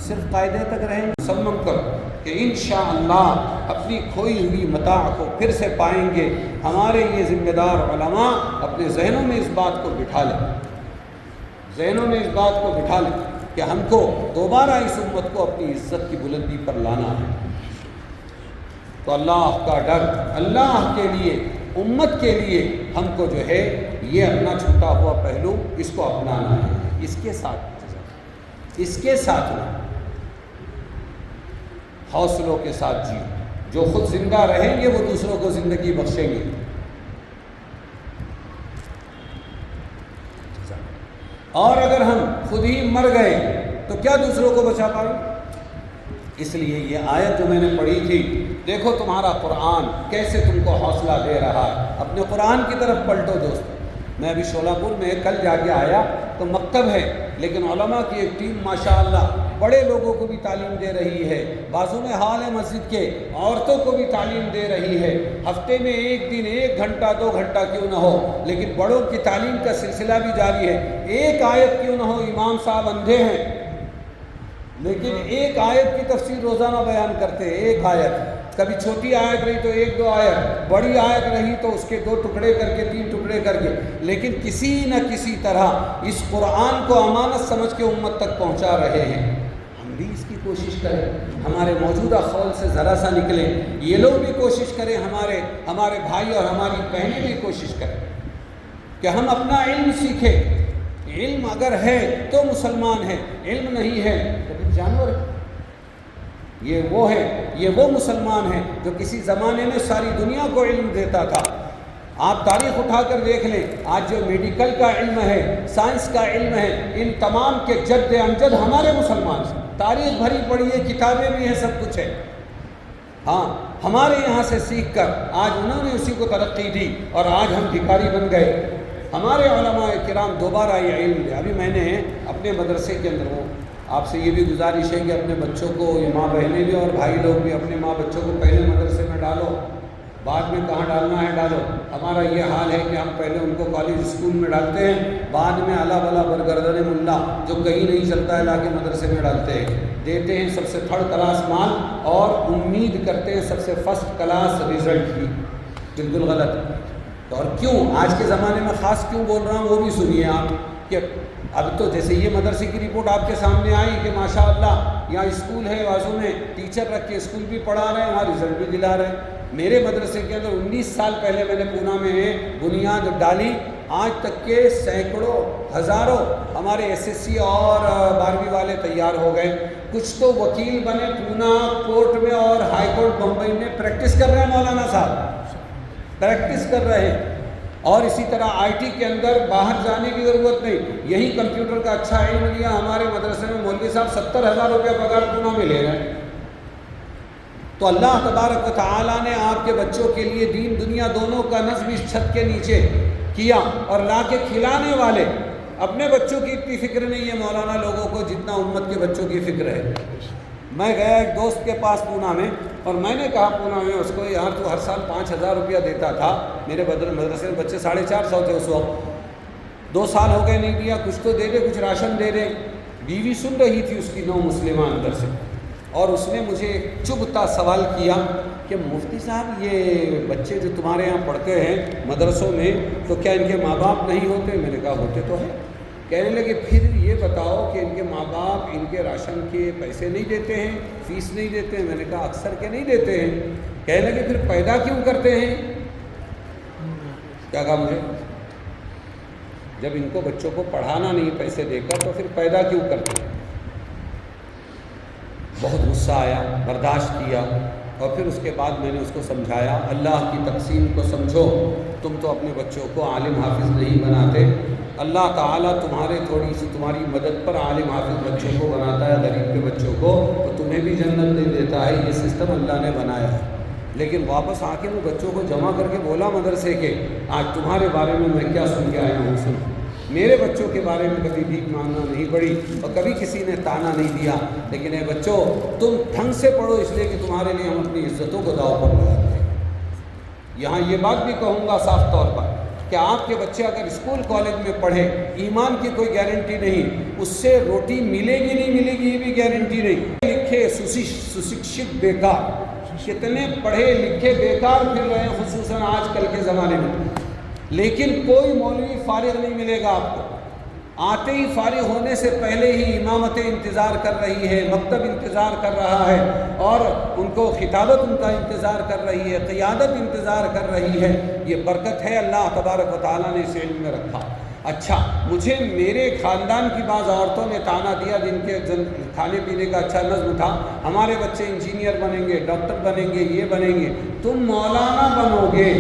صرف قاعدے تک رہیں گے۔ مصمم کرو کہ انشاءاللہ اپنی کھوئی ہوئی متاع کو پھر سے پائیں گے۔ ہمارے یہ ذمہ دار علماء اپنے ذہنوں میں اس بات کو بٹھا لیں، ذہنوں میں اس بات کو بٹھا لیں کہ ہم کو دوبارہ اس امت کو اپنی عزت کی بلندی پر لانا ہے۔ تو اللہ کا ڈر، اللہ کے لیے، امت کے لیے ہم کو جو ہے یہ اپنا چھوٹا ہوا پہلو اس کو اپنانا ہے، اس کے ساتھ حوصلوں کے ساتھ جیو۔ جو خود زندہ رہیں گے وہ دوسروں کو زندگی بخشیں گے۔ اور اگر ہم خود ہی مر گئے تو کیا دوسروں کو بچا پائیں؟ اس لیے یہ آیت جو میں نے پڑھی تھی، دیکھو تمہارا قرآن کیسے تم کو حوصلہ دے رہا ہے۔ اپنے قرآن کی طرف پلٹو دوستو۔ میں ابھی شولہ پور میں کل جا کے آیا تو مکتب ہے، لیکن علماء کی ایک ٹیم ماشاءاللہ بڑے لوگوں کو بھی تعلیم دے رہی ہے، بازو میں حال ہے مسجد کے، عورتوں کو بھی تعلیم دے رہی ہے۔ ہفتے میں ایک دن 1 گھنٹہ 2 گھنٹہ کیوں نہ ہو، لیکن بڑوں کی تعلیم کا سلسلہ بھی جاری ہے۔ ایک آیت کیوں نہ ہو، امام صاحب اندھے ہیں لیکن ایک آیت کی تفسیر روزانہ بیان کرتے ہیں، ایک آیت، کبھی چھوٹی آیت رہی تو 1-2 آیت، بڑی آیت رہی تو اس کے 2 ٹکڑے کر کے 3 ٹکڑے کر کے، لیکن کسی نہ کسی طرح اس قرآن کو امانت سمجھ کے امت تک پہنچا رہے ہیں۔ ہم بھی اس کی کوشش کریں ہمارے موجودہ خول سے ذرا سا نکلیں، یہ لوگ بھی کوشش کریں، ہمارے بھائی اور ہماری بہنیں بھی کوشش کریں کہ ہم اپنا علم سیکھیں۔ علم اگر ہے تو مسلمان ہے، علم نہیں ہے تو پھر جانور ہے۔ یہ وہ مسلمان ہے جو کسی زمانے میں ساری دنیا کو علم دیتا تھا۔ آپ تاریخ اٹھا کر دیکھ لیں، آج جو میڈیکل کا علم ہے، سائنس کا علم ہے، ان تمام کے جد امجد ہمارے مسلمان ہیں۔ تاریخ بھری پڑی ہے، کتابیں بھی ہیں، سب کچھ ہے۔ ہاں، ہمارے یہاں سے سیکھ کر آج انہوں نے اسی کو ترقی دی اور آج ہم بھکاری بن گئے۔ ہمارے علماء کرام دوبارہ یہ علم دے۔ ابھی میں نے اپنے مدرسے کے اندر آپ سے یہ بھی گزارش ہے کہ اپنے بچوں کو، یہ ماں بہنیں بھی اور بھائی لوگ بھی، اپنے ماں بچوں کو پہلے مدرسے میں ڈالو، بعد میں کہاں ڈالنا ہے ڈالو۔ ہمارا یہ حال ہے کہ ہم پہلے ان کو کالج اسکول میں ڈالتے ہیں، بعد میں اعلیٰ بلا برگردن ملا جو کہیں نہیں چلتا ہے لا کے مدرسے میں ڈالتے ہیں، دیتے ہیں سب سے تھرڈ کلاس مال اور امید کرتے ہیں سب سے فرسٹ کلاس رزلٹ کی۔ بالکل غلط۔ اور کیوں آج کے زمانے میں خاص کیوں بول رہا ہوں وہ بھی سنیے آپ، کہ اب تو جیسے یہ مدرسے کی رپورٹ آپ کے سامنے آئی کہ ماشاءاللہ یہاں اسکول ہے، بازو میں ٹیچر رکھ کے اسکول بھی پڑھا رہے ہیں، وہاں رزلٹ بھی دلا رہے ہیں۔ میرے مدرسے کے اندر 19 سال پہلے میں نے پونا میں بنیاد ڈالی، آج تک کے سینکڑوں ہزاروں ہمارے ایس ایس سی اور 12ویں والے تیار ہو گئے۔ کچھ تو وکیل بنے پونا کورٹ میں اور ہائی کورٹ بمبئی میں، پریکٹس کر رہے ہیں مولانا صاحب، پریکٹس کر رہے ہیں۔ اور اسی طرح آئی ٹی کے اندر باہر جانے کی ضرورت نہیں، یہی کمپیوٹر کا اچھا علم لیا ہمارے مدرسے میں مولوی صاحب 70,000 روپیہ پگار پونا میں لے رہے ہیں۔ تو اللہ تبارک و تعالیٰ نے آپ کے بچوں کے لیے دین دنیا دونوں کا نظم اس چھت کے نیچے کیا، اور لا کے کھلانے والے اپنے بچوں کی اتنی فکر نہیں ہے مولانا لوگوں کو جتنا امت کے بچوں کی فکر ہے۔ میں گیا ایک دوست کے پاس پونا میں، اور میں نے کہا پونا میں اس کو، یار تو ہر سال 5,000 روپیہ دیتا تھا، میرے مدرسے میں بچے 450 تھے اس وقت، 2 سال ہو گئے نہیں دیا، کچھ تو دے دے، کچھ راشن دے دے۔ بیوی سن رہی تھی اس کی نو مسلمہ اندر سے، اور اس نے مجھے ایک چبھتا سوال کیا کہ مفتی صاحب یہ بچے جو تمہارے یہاں پڑھتے ہیں مدرسوں میں تو کیا ان کے ماں باپ نہیں ہوتے؟ میں نے کہا ہوتے تو ہیں۔ کہنے لگے پھر یہ بتاؤ کہ ان کے ماں باپ ان کے راشن کے پیسے نہیں دیتے ہیں، فیس نہیں دیتے ہیں؟ میں نے کہا اکثر کے نہیں دیتے ہیں۔ کہنے لگے پھر پیدا کیوں کرتے ہیں؟ کیا کہا مجھے؟ جب ان کو بچوں کو پڑھانا نہیں پیسے دے کر تو پھر پیدا کیوں کرتے ہیں؟ بہت غصہ آیا، برداشت کیا، اور پھر اس کے بعد میں نے اس کو سمجھایا اللہ کی تقسیم کو سمجھو، تم تو اپنے بچوں کو عالم حافظ نہیں بناتے، اللہ تعالیٰ تھوڑی سی تمہاری مدد پر عالم حافظ بچوں کو بناتا ہے، غریب کے بچوں کو، تو تمہیں بھی جنت نہیں دیتا ہے، یہ سسٹم اللہ نے بنایا ہے۔ لیکن واپس آ کے وہ بچوں کو جمع کر کے بولا مدرسے کے، آج تمہارے بارے میں کیا سن کے آیا ہوں، سنو۔ میرے بچوں کے بارے میں کبھی بھیک مانگنا نہیں پڑی اور کبھی کسی نے تانا نہیں دیا، لیکن اے بچوں تم ڈھنگ سے پڑھو، اس لیے کہ تمہارے لیے ہم اپنی عزتوں کو داؤ پر لگاتے ہیں۔ یہاں یہ بات بھی کہوں گا صاف طور پر کہ آپ کے بچے اگر اسکول کالج میں پڑھیں، ایمان کی کوئی گارنٹی نہیں، اس سے روٹی ملے گی نہیں ملے گی یہ بھی گارنٹی نہیں۔ لکھے سشکشت بیکار، کتنے پڑھے لکھے بیکار پھر رہے ہیں خصوصاً آج کل کے زمانے میں، لیکن کوئی مولوی فارغ نہیں ملے گا آپ کو، آتے ہی فارغ ہونے سے پہلے ہی امامت انتظار کر رہی ہے، مکتب انتظار کر رہا ہے، اور ان کو خطابت ان کا انتظار کر رہی ہے، قیادت انتظار کر رہی ہے۔ یہ برکت ہے اللہ تبارک و تعالیٰ نے اس علم میں رکھا۔ اچھا، مجھے میرے خاندان کی بعض عورتوں نے تانا دیا جن کے کھانے پینے کا اچھا نظم تھا، ہمارے بچے انجینئر بنیں گے، ڈاکٹر بنیں گے، یہ بنیں گے، تم مولانا بنو گے،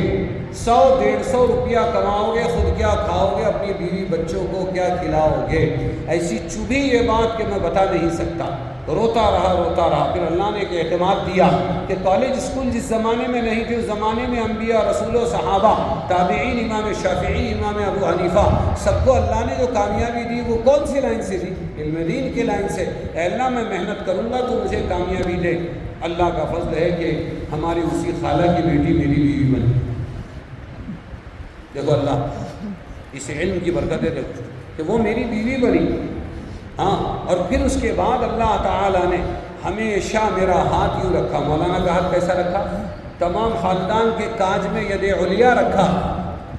100-150 روپیہ کماؤ گے، خود کیا کھاؤ گے، اپنی بیوی بچوں کو کیا کھلاؤ گے؟ ایسی چبھی یہ بات کہ میں بتا نہیں سکتا۔ روتا رہا، پھر اللہ نے ایک اعتماد دیا کہ کالج اسکول جس زمانے میں نہیں تھے، اس زمانے میں انبیاء، رسول و صحابہ، تابعین، امام شافعی، امام ابو حنیفہ، سب کو اللہ نے جو کامیابی دی وہ کون سی لائن سے دی؟ علم دین کی لائن سے۔ اے اللہ میں محنت کروں گا تو مجھے کامیابی دے۔ اللہ کا فضل ہے کہ ہماری اسی خالہ کی بیٹی میری بیوی بنی۔ دیکھو اللہ اس علم کی برکت ہے، دیکھو کہ وہ میری بیوی بنی۔ ہاں، اور پھر اس کے بعد اللہ تعالیٰ نے ہمیشہ میرا ہاتھ یوں رکھا۔ مولانا کا ہاتھ کیسا رکھا؟ تمام خاندان کے کاج میں ید علیا رکھا،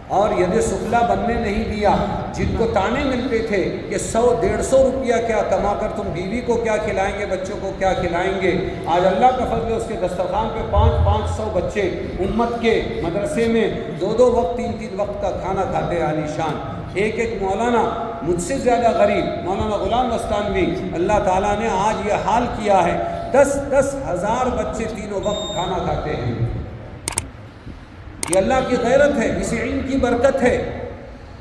اور ید سفلا بننے نہیں دیا. جن کو تانے ملتے تھے کہ 100-150 روپیہ کیا کما کر تم بیوی کو کیا کھلائیں گے, بچوں کو کیا کھلائیں گے, آج اللہ کا فضل ہے اس کے دسترخوان پہ 500 بچے امت کے مدرسے میں 2 وقت 3 وقت کا کھانا کھاتے عالی شان. ایک مولانا مجھ سے زیادہ غریب مولانا غلام مستانوی, اللہ تعالیٰ نے آج یہ حال کیا ہے, 10 ہزار بچے 3 وقت کھانا کھاتے ہیں. یہ اللہ کی غیرت ہے, اس علم کی برکت ہے.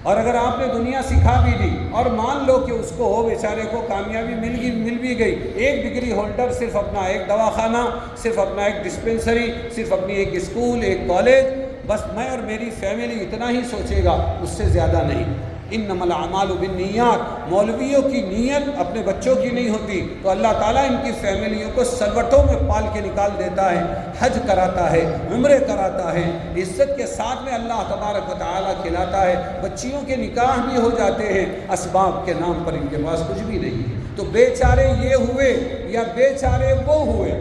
اور اگر آپ نے دنیا سکھا بھی دی اور مان لو کہ اس کو ہو بیچارے کو کامیابی مل بھی گئی, 1 ڈگری ہولڈر صرف اپنا ایک دواخانہ, صرف اپنا ایک ڈسپنسری, صرف اپنی ایک اسکول, ایک کالج, بس میں اور میری فیملی اتنا ہی سوچے گا, اس سے زیادہ نہیں. انما الاعمال بالنیات, مولویوں کی نیت اپنے بچوں کی نہیں ہوتی تو اللہ تعالیٰ ان کی فیملیوں کو سلوٹوں میں پال کے نکال دیتا ہے, حج کراتا ہے, عمرے کراتا ہے, عزت کے ساتھ میں اللہ تبارک و تعالیٰ کھلاتا ہے. بچیوں کے نکاح بھی ہو جاتے ہیں اسباب کے نام پر, ان کے پاس کچھ بھی نہیں ہے. تو بیچارے یہ ہوئے یا بیچارے وہ ہوئے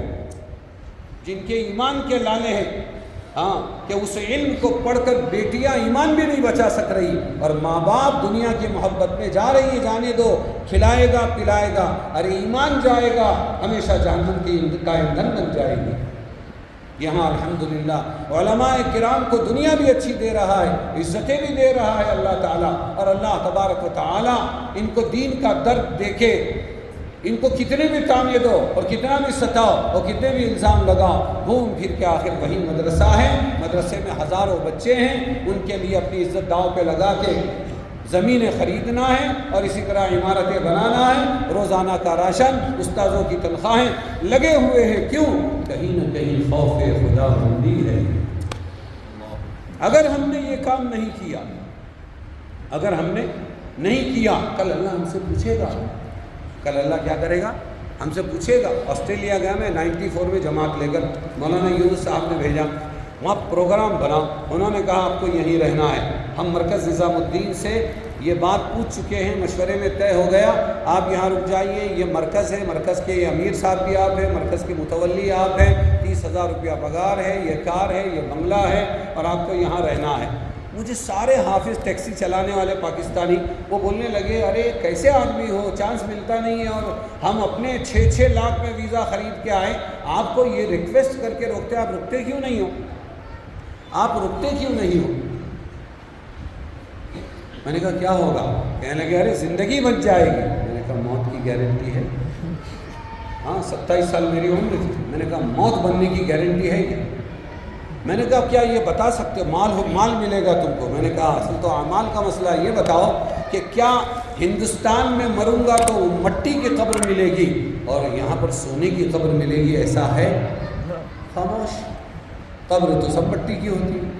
جن کے ایمان کے لالے ہیں, ہاں, کہ اس علم کو پڑھ کر بیٹیاں ایمان بھی نہیں بچا سک رہی اور ماں باپ دنیا کی محبت میں جا رہی ہے, جانے دو, کھلائے گا پلائے گا, ارے ایمان جائے گا ہمیشہ جہنم کی ایندھن بن جائے گی. یہاں الحمدللہ علماء کرام کو دنیا بھی اچھی دے رہا ہے, عزتیں بھی دے رہا ہے اللہ تعالیٰ, اور اللہ تبارک و تعالیٰ ان کو دین کا درد دیکھے. ان کو کتنے بھی تعمیر دو اور کتنا بھی ستاؤ اور کتنے بھی الزام لگاؤ, گھوم پھر کے آخر وہی مدرسہ ہے. مدرسے میں ہزاروں بچے ہیں, ان کے لیے اپنی عزت داؤ پہ لگا کے زمینیں خریدنا ہے اور اسی طرح عمارتیں بنانا ہے, روزانہ کا راشن, استاذوں کی تنخواہیں لگے ہوئے ہیں. کیوں؟ کہیں نہ کہیں خوف خدا بندی ہے. اگر ہم نے یہ کام نہیں کیا, اگر ہم نے نہیں کیا, کل اللہ ہم سے پوچھے گا. کل اللہ کیا کرے گا؟ ہم سے پوچھے گا. آسٹریلیا گیا میں 94 میں جماعت لے کر, مولانا یونس صاحب نے بھیجا, وہاں پروگرام بنا, انہوں نے کہا آپ کو یہیں رہنا ہے. ہم مرکز نظام الدین سے یہ بات پوچھ چکے ہیں, مشورے میں طے ہو گیا آپ یہاں رک جائیے, یہ مرکز ہے, مرکز کے یہ امیر صاحب بھی آپ ہیں, مرکز کے متولی آپ ہیں, 30,000 روپیہ پگار ہے, یہ کار ہے, یہ بنگلہ ہے اور آپ کو یہاں رہنا ہے. مجھے سارے حافظ ٹیکسی چلانے والے پاکستانی وہ بولنے لگے, ارے کیسے آدمی ہو, چانس ملتا نہیں ہے اور ہم اپنے 6 لاکھ میں ویزا خرید کے آئے, آپ کو یہ ریکویسٹ کر کے روکتے, آپ رکتے کیوں نہیں ہو, آپ رکتے کیوں نہیں ہو. میں نے کہا کیا ہوگا؟ کہنے لگے ارے زندگی بچ جائے گی. میں نے کہا موت کی گارنٹی ہے؟ ہاں 27 سال میری عمر تھی. میں نے کہا موت بننے کی گارنٹی ہے کیا؟ میں نے کہا کیا یہ بتا سکتے ہو مال ملے گا تم کو؟ میں نے کہا اصل تو اعمال کا مسئلہ ہے, یہ بتاؤ کہ کیا ہندوستان میں مروں گا تو مٹی کی قبر ملے گی اور یہاں پر سونے کی قبر ملے گی, ایسا ہے؟ خاموش. قبر تو سب مٹی کی ہوتی ہے.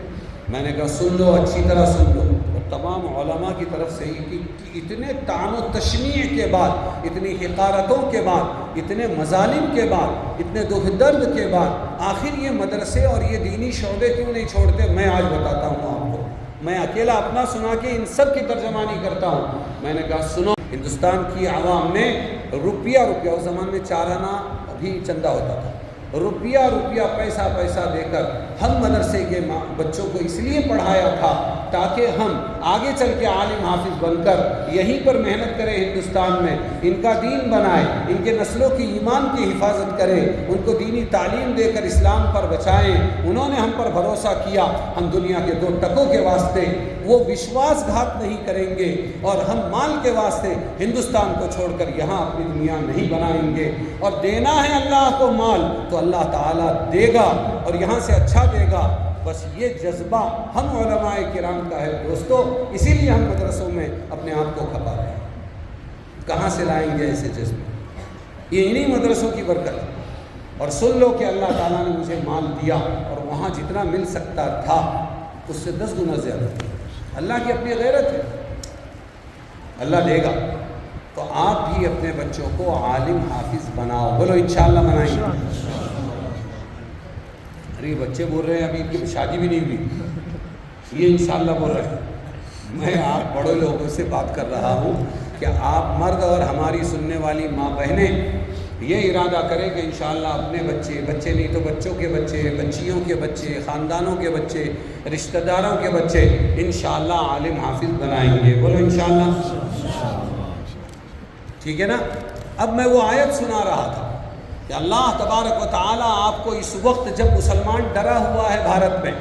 میں نے کہا سن لو, اچھی طرح سن لو. اور تمام علماء کی طرف سے کہ اتنے طعن و تشنیع کے بعد, اتنی حقارتوں کے بعد, اتنے مظالم کے بعد, اتنے دکھ درد کے بعد آخر یہ مدرسے اور یہ دینی شعبے کیوں نہیں چھوڑتے؟ میں آج بتاتا ہوں آپ کو. میں اکیلا اپنا سنا کے ان سب کی ترجمانی کرتا ہوں. میں نے کہا سنو, ہندوستان کی عوام نے روپیہ اس زمان میں 4 آنا بھی چندہ ہوتا تھا, روپیہ پیسہ دے کر ہم مدرسے کے بچوں کو اس لیے پڑھایا تھا تاکہ ہم آگے چل کے عالم حافظ بن کر یہیں پر محنت کریں, ہندوستان میں ان کا دین بنائیں, ان کے نسلوں کی ایمان کی حفاظت کریں, ان کو دینی تعلیم دے کر اسلام پر بچائیں. انہوں نے ہم پر بھروسہ کیا, ہم دنیا کے 2 ٹکوں کے واسطے وہ وشواس گھات نہیں کریں گے اور ہم مال کے واسطے ہندوستان کو چھوڑ کر یہاں اپنی دنیا نہیں بنائیں گے. اور دینا ہے اللہ کو مال تو اللہ تعالیٰ دے گا اور یہاں سے اچھا دے گا. بس یہ جذبہ ہم علماء کرام کا ہے دوستو, اسی لیے ہم مدرسوں میں اپنے آپ کو کھپا رہے ہیں. کہاں سے لائیں گے ایسے جذبے؟ یہ انہی مدرسوں کی برکت. اور سن لو کہ اللہ تعالیٰ نے مجھے مال دیا اور وہاں جتنا مل سکتا تھا اس سے 10 گنا زیادہ. اللہ کی اپنی غیرت ہے, اللہ دے گا. تو آپ بھی اپنے بچوں کو عالم حافظ بناؤ. بولو انشاءاللہ بنائیں گے. ارے بچے بول رہے ہیں ابھی ان کی شادی بھی نہیں ہوئی, یہ انشاءاللہ بول رہے ہیں. میں آپ بڑے لوگوں سے بات کر رہا ہوں کہ آپ مرد اور ہماری سننے والی ماں بہنیں یہ ارادہ کرے کہ انشاءاللہ اپنے بچے، بچے نہیں تو بچوں کے بچے، بچیوں کے بچے، خاندانوں کے بچے، رشتہ داروں کے بچے انشاءاللہ عالم حافظ بنائیں گے. بولو انشاءاللہ. ٹھیک ہے نا. اب میں وہ آیت سنا رہا تھا کہ اللہ تبارک و تعالیٰ آپ کو اس وقت جب مسلمان ڈرا ہوا ہے بھارت میں،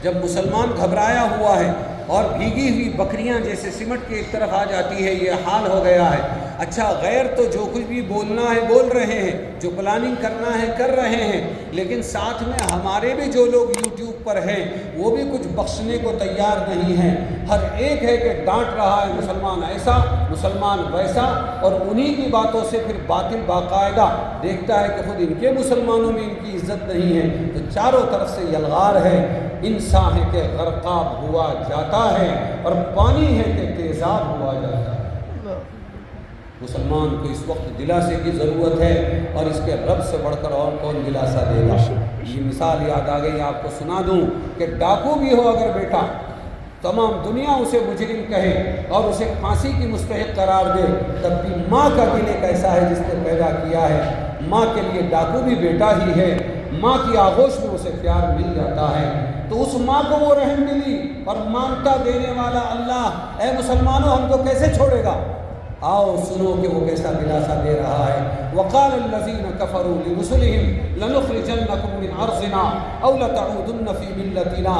جب مسلمان گھبرایا ہوا ہے اور بھیگی ہوئی بکریاں جیسے سمٹ کے ایک طرف آ جاتی ہے، یہ حال ہو گیا ہے. اچھا غیر تو جو کچھ بھی بولنا ہے بول رہے ہیں، جو پلاننگ کرنا ہے کر رہے ہیں، لیکن ساتھ میں ہمارے بھی جو لوگ یوٹیوب پر ہیں وہ بھی کچھ بخشنے کو تیار نہیں ہیں. ہر ایک ہے کہ ڈانٹ رہا ہے مسلمان ایسا، مسلمان ویسا، اور انہی کی باتوں سے پھر باطل باقاعدہ دیکھتا ہے کہ خود ان کے مسلمانوں میں ان کی عزت نہیں ہے. تو چاروں طرف سے یلغار ہے. انسان ہے کہ غرقاب ہوا جاتا ہے اور پانی ہے کہ تیزاب ہوا جاتا ہے. مسلمان کو اس وقت دلاسے کی ضرورت ہے، اور اس کے رب سے بڑھ کر اور کون دلاسا دے گا. یہ مثال یاد آ گئی، آپ کو سنا دوں کہ ڈاکو بھی ہو اگر بیٹا، تمام دنیا اسے مجرم کہے اور اسے پھانسی کی مستحق قرار دے، تب بھی ماں کا دل ایک ایسا ہے جس نے پیدا کیا ہے. ماں کے لیے ڈاکو بھی بیٹا ہی ہے. ماں کی آغوش میں اسے پیار مل جاتا ہے. تو اس ماں کو وہ رحم ملی اور مانگتا دینے والا اللہ، اے مسلمانوں ہم کو کیسے چھوڑے گا؟ آؤ سنو کہ وہ کیسا دلاسا دے رہا ہے. وقال الذين كفروا لرسلهم لنخرجنكم من ارضنا او لتعودن في ملتنا.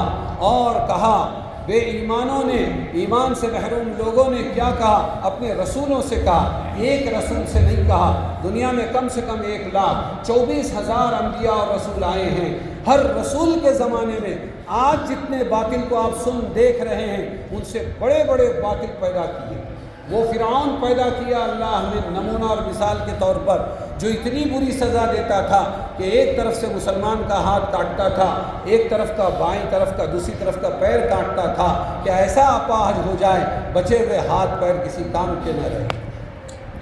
اور کہا بے ایمانوں نے، ایمان سے محروم لوگوں نے کیا کہا؟ اپنے رسولوں سے کہا. ایک رسول سے نہیں کہا. دنیا میں کم سے کم 1,24,000 انبیاء اور رسول آئے ہیں. ہر رسول کے زمانے میں آج جتنے باطل کو آپ سن دیکھ رہے ہیں ان سے بڑے بڑے باطل پیدا کیے. وہ فرعون پیدا کیا اللہ نے نمونہ اور مثال کے طور پر، جو اتنی بری سزا دیتا تھا کہ ایک طرف سے مسلمان کا ہاتھ کاٹتا تھا، ایک طرف کا بائیں طرف کا، دوسری طرف کا پیر کاٹتا تھا کہ ایسا اپاہج ہو جائے بچے ہوئے ہاتھ پیر کسی کام کے نہ رہے.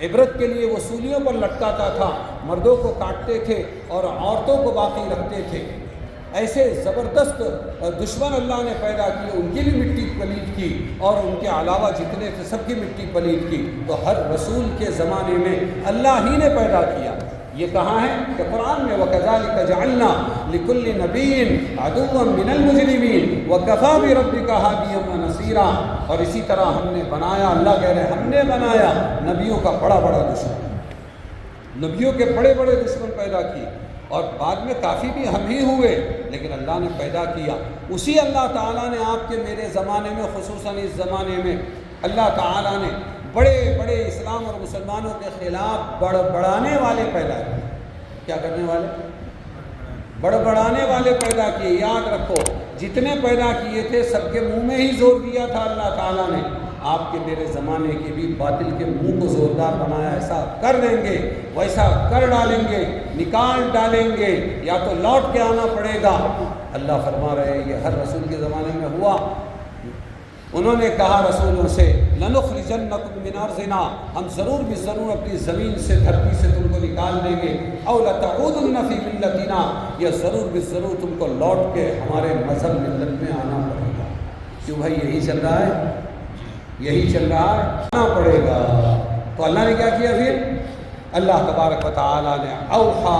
عبرت کے لیے وہ سولیوں پر لٹکاتا تھا، مردوں کو کاٹتے تھے اور عورتوں کو باقی رکھتے تھے. ایسے زبردست دشمن اللہ نے پیدا کیے، ان کی بھی مٹی پلید کی اور ان کے علاوہ جتنے تھے سب کی مٹی پلید کی. تو ہر رسول کے زمانے میں اللہ ہی نے پیدا کیا. یہ کہاں ہے کہ قرآن میں وَكَذَلِكَ جَعَلْنَا لِكُلِّ نَبِيٍّ عَدُوًّا مِّنَ الْمُجْرِمِينَ وَكَفَىٰ بِرَبِّكَ هَادِيًا وَنَصِيرًا. اور اسی طرح ہم نے بنایا، اللہ کہہ رہے ہیں ہم نے بنایا نبیوں کا بڑا بڑا دشمن، نبیوں کے بڑے بڑے دشمن پیدا کیے، اور بعد میں کافی بھی ہم ہی ہوئے، لیکن اللہ نے پیدا کیا. اسی اللہ تعالیٰ نے آپ کے میرے زمانے میں، خصوصاً اس زمانے میں، اللہ تعالیٰ نے بڑے بڑے اسلام اور مسلمانوں کے خلاف بڑبڑانے والے پیدا کیے. کیا کرنے والے؟ بڑبڑانے والے پیدا کیے. یاد رکھو جتنے پیدا کیے تھے سب کے منہ میں ہی زور دیا تھا اللہ تعالیٰ نے. آپ کے میرے زمانے کے بھی باطل کے منہ کو زوردار بنایا. ایسا کر دیں گے، ویسا کر ڈالیں گے، نکال ڈالیں گے، یا تو لوٹ کے آنا پڑے گا. اللہ فرما رہے ہیں یہ ہر رسول کے زمانے میں ہوا. انہوں نے کہا رسولوں سے لَنُخْرِجَنَّكُم مِّنْ أَرْضِنَا، ہم ضرور بھی ضرور اپنی زمین سے، دھرتی سے تم کو نکال دیں گے. اَوْ لَتَعُودُنَّ فِي مِلَّتِنَا، یا ضرور بھی ضرور تم کو لوٹ کے ہمارے مذہب ملت میں آنا پڑے گا. کیوں بھائی یہی چل رہا ہے، یہی چل رہا ہے، آنا پڑے گا. تو اللہ نے کیا کیا پھر؟ اللہ تبارک و تعالیٰ نے اوحا،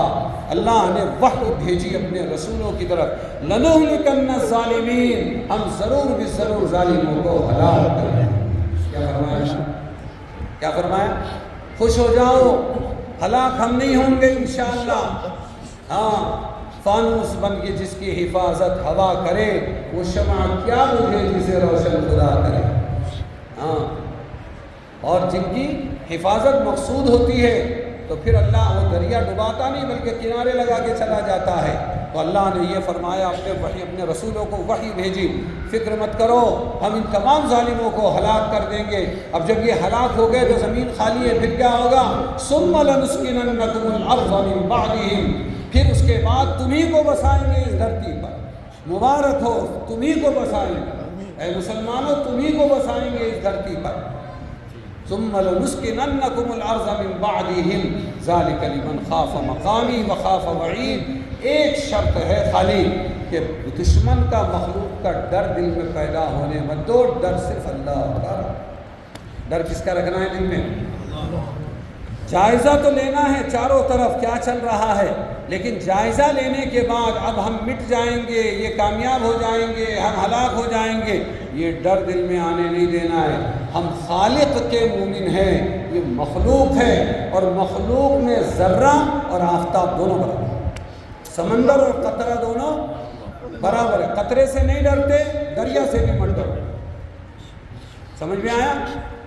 اللہ نے وحی بھیجی اپنے رسولوں کی طرف. لَنُهْلِكَنَّ الظَّالِمِينَ، ہم ضرور بھی ضرور ظالموں کو ہلاک کریں گے. کیا فرمایا؟ کیا فرمایا؟ خوش ہو جاؤ، ہلاک ہم نہیں ہوں گے انشاءاللہ. ہاں، فانوس بن کے جس کی حفاظت ہوا کرے، وہ شمع کیا بجھے جسے روشن خدا کرے. ہاں، اور جن کی حفاظت مقصود ہوتی ہے تو پھر اللہ وہ دریا ڈباتا نہیں بلکہ کنارے لگا کے چلا جاتا ہے. تو اللہ نے یہ فرمایا، اپنے رسولوں کو وحی بھیجی، فکر مت کرو ہم ان تمام ظالموں کو ہلاک کر دیں گے. اب جب یہ ہلاک ہو گئے تو زمین خالی ہے، پھر کیا ہوگا؟ ثُمَّ لَنُسْكِنَنَّكُمُ الْأَرْضَ مِن بَعْدِهِمْ، پھر اس کے بعد تمہیں کو بسائیں گے اس دھرتی پر. مبارک ہو، تمہیں کو بسائیں گے، اے مسلمانوں تمہیں کو بسائیں گے اس دھرتی پر. ثم لنسكننكم الارض من بعدهم ذلك لمن خاف مقامی وخاف وعید. ایک شرط ہے خالی کہ دشمن کا، مخلوق کا ڈر دل میں پیدا ہونے مت دو. ڈر صرف اللہ کا. ڈر کس کا رکھنا ہے دل میں؟ جائزہ تو لینا ہے چاروں طرف کیا چل رہا ہے، لیکن جائزہ لینے کے بعد اب ہم مٹ جائیں گے، یہ کامیاب ہو جائیں گے، ہم ہلاک ہو جائیں گے، یہ ڈر دل میں آنے نہیں دینا ہے۔ ہم خالق کے مومن ہیں، یہ مخلوق ہے، اور مخلوق میں ذرہ اور آفتاب دونوں برابر ہیں، سمندر اور قطرہ دونوں برابر ہے۔ قطرے سے نہیں ڈرتے، دریا سے بھی مت ڈرو، سمجھ میں آیا؟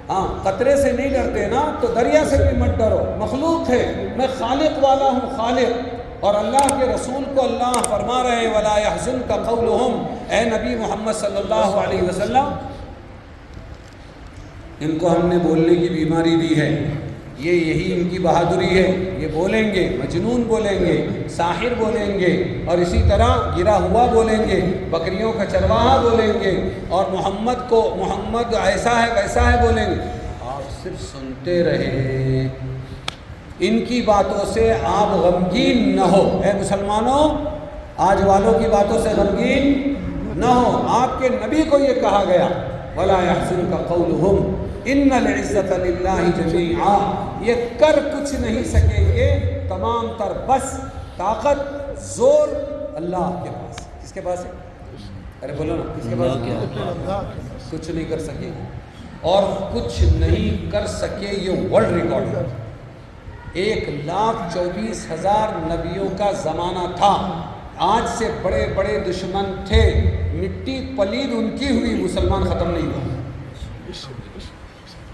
ہاں، قطرے سے نہیں ڈرتے نا تو دریا سے بھی مت ڈرو، مخلوق ہے، میں خالق والا ہوں، خالق۔ اور اللہ کے رسول کو اللہ فرما رہے ہیں وَلَا يَحْزُنْكَ قَوْلُهُمْ، اے نبی محمد صلی اللہ علیہ وسلم، ان کو ہم نے بولنے کی بیماری دی ہے، یہی ان کی بہادری ہے، یہ بولیں گے، مجنون بولیں گے، ساحر بولیں گے، اور اسی طرح گرا ہوا بولیں گے، بکریوں کا چرواہا بولیں گے، اور محمد ایسا ہے ویسا ہے بولیں گے۔ آپ صرف سنتے رہے، ان کی باتوں سے آپ غمگین نہ ہو۔ اے مسلمانوں، آج والوں کی باتوں سے غمگین نہ ہو۔ آپ کے نبی کو یہ کہا گیا وَلَا يَحْزُنْكَ قَوْلُهُمْ إِنَّ الْعِزَّةَ لِلَّهِ جَمِيعًا، یہ کر کچھ نہیں سکیں گے، تمام تر بس طاقت زور اللہ کے پاس۔ کس کے پاس ہے؟ ارے بولو نا، کس کے پاس ہے؟ کچھ نہیں کر سکے، اور کچھ نہیں کر سکے، یہ ورلڈ ریکارڈ ہے۔ 1,24,000 نبیوں کا زمانہ تھا، آج سے بڑے بڑے دشمن تھے، مٹی پلید ان کی ہوئی، مسلمان ختم نہیں ہوا،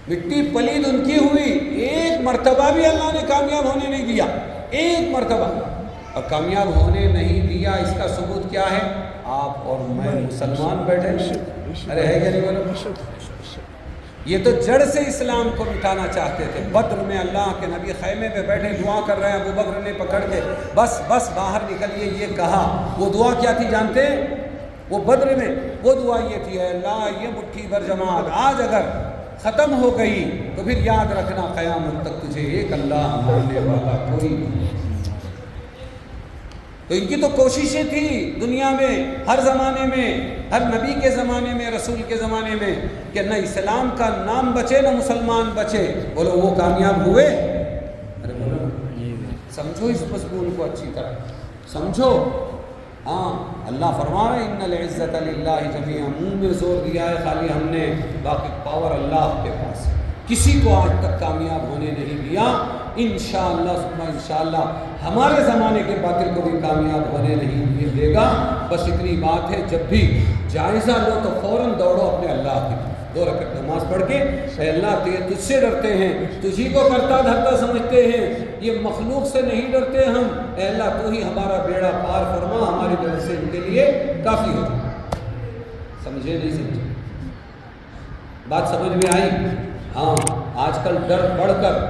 مٹی پلید ان کی ہوئی، ایک مرتبہ بھی اللہ نے کامیاب ہونے نہیں دیا، ایک مرتبہ، اور کامیاب ہونے نہیں دیا۔ اس کا ثبوت کیا ہے؟ آپ اور میں مسلمان بیٹھے، ارے ہے کیا نہیں بولو؟ یہ تو جڑ سے اسلام کو مٹانا چاہتے تھے۔ بدر میں اللہ کے نبی خیمے پہ بیٹھے دعا کر رہے ہیں، ابو بکر نے پکڑ کے بس باہر نکلیے، یہ کہا۔ وہ دعا کیا تھی جانتے ہیں؟ وہ بدر میں وہ دعا یہ تھی، اے اللہ یہ مٹھی بھر جماعت آج اگر ختم ہو گئی تو پھر یاد رکھنا قیامت تک تجھے ایک اللہ ماننے والا کوئی نہیں۔ تو ان کی تو کوششیں تھیں دنیا میں، ہر زمانے میں، ہر نبی کے زمانے میں، رسول کے زمانے میں، کہ نہ اسلام کا نام بچے نہ مسلمان بچے۔ بولو وہ کامیاب ہوئے؟ ارے بولو سمجھو اس مضمون کو اچھی طرح سمجھو۔ ہاں، اللہ فرما رہے ہیں ان العزت للہ جمیعا، منہ میں زور دیا ہے خالی ہم نے، باقی پاور اللہ کے پاس ہے، کسی کو آج تک کامیاب ہونے نہیں دیا۔ انشاءاللہ ثم انشاءاللہ ہمارے زمانے کے باطل کو بھی کامیاب ہونے نہیں دے گا۔ بس اتنی بات ہے، جب بھی جائزہ لو تو فوراً دوڑو اپنے اللہ کی طرف، 2 رکعت نماز پڑھ کے، اے اللہ تجھ سے ڈرتے ہیں، تجھی کو کرتا دھرتا سمجھتے ہیں، یہ مخلوق سے نہیں ڈرتے ہم، اے اللہ تو ہی ہمارا بیڑا پار فرما، ہماری طرف سے ان کے لیے کافی ہو جائے۔ سمجھے نہیں سمجھے؟ بات سمجھ میں آئی؟ ہاں، آج کل ڈر بڑھ کر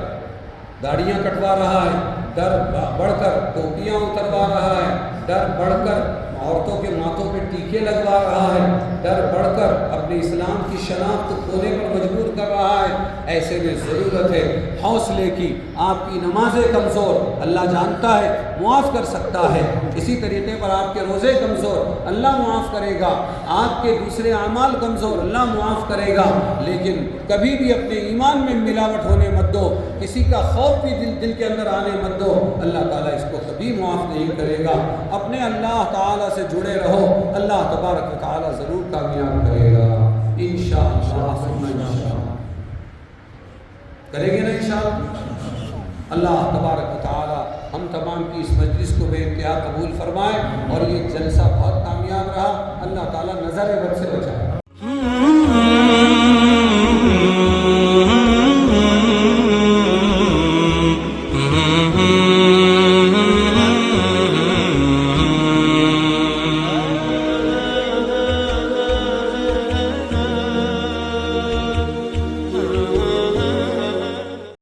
داڑیاں کٹوا رہا ہے، ڈر بڑھ کر ٹوپیاں اتروا رہا ہے، ڈر بڑھ کر عورتوں کے ماتھوں پہ ٹیکے لگوا رہا ہے، ڈر بڑھ کر اپنے اسلام کی شناخت کھونے پر مجبور کر رہا ہے۔ ایسے میں ضرورت ہے حوصلے کی۔ آپ کی نمازیں کمزور، اللہ جانتا ہے، معاف کر سکتا ہے۔ اسی طریقے پر آپ کے روزے کمزور، اللہ معاف کرے گا۔ آپ کے دوسرے اعمال کمزور، اللہ معاف کرے گا۔ لیکن کبھی بھی اپنے ایمان میں ملاوٹ ہونے مت دو، کسی کا خوف بھی دل کے اندر آنے مت دو، اللہ تعالیٰ اس کو کبھی معاف نہیں کرے گا۔ اپنے اللہ تعالیٰ سے جڑے رہو، اللہ تبارک و تعالیٰ ضرور کامیاب کرے گا انشاءاللہ ثم انشاءاللہ۔ کریں گے نا انشاءاللہ؟ اللہ تبارک و تعالیٰ ہم تمام کی اس مجلس کو بے انتہا قبول فرمائے، اور یہ جلسہ بہت کامیاب رہا، اللہ تعالیٰ نظر بد سے بچائے۔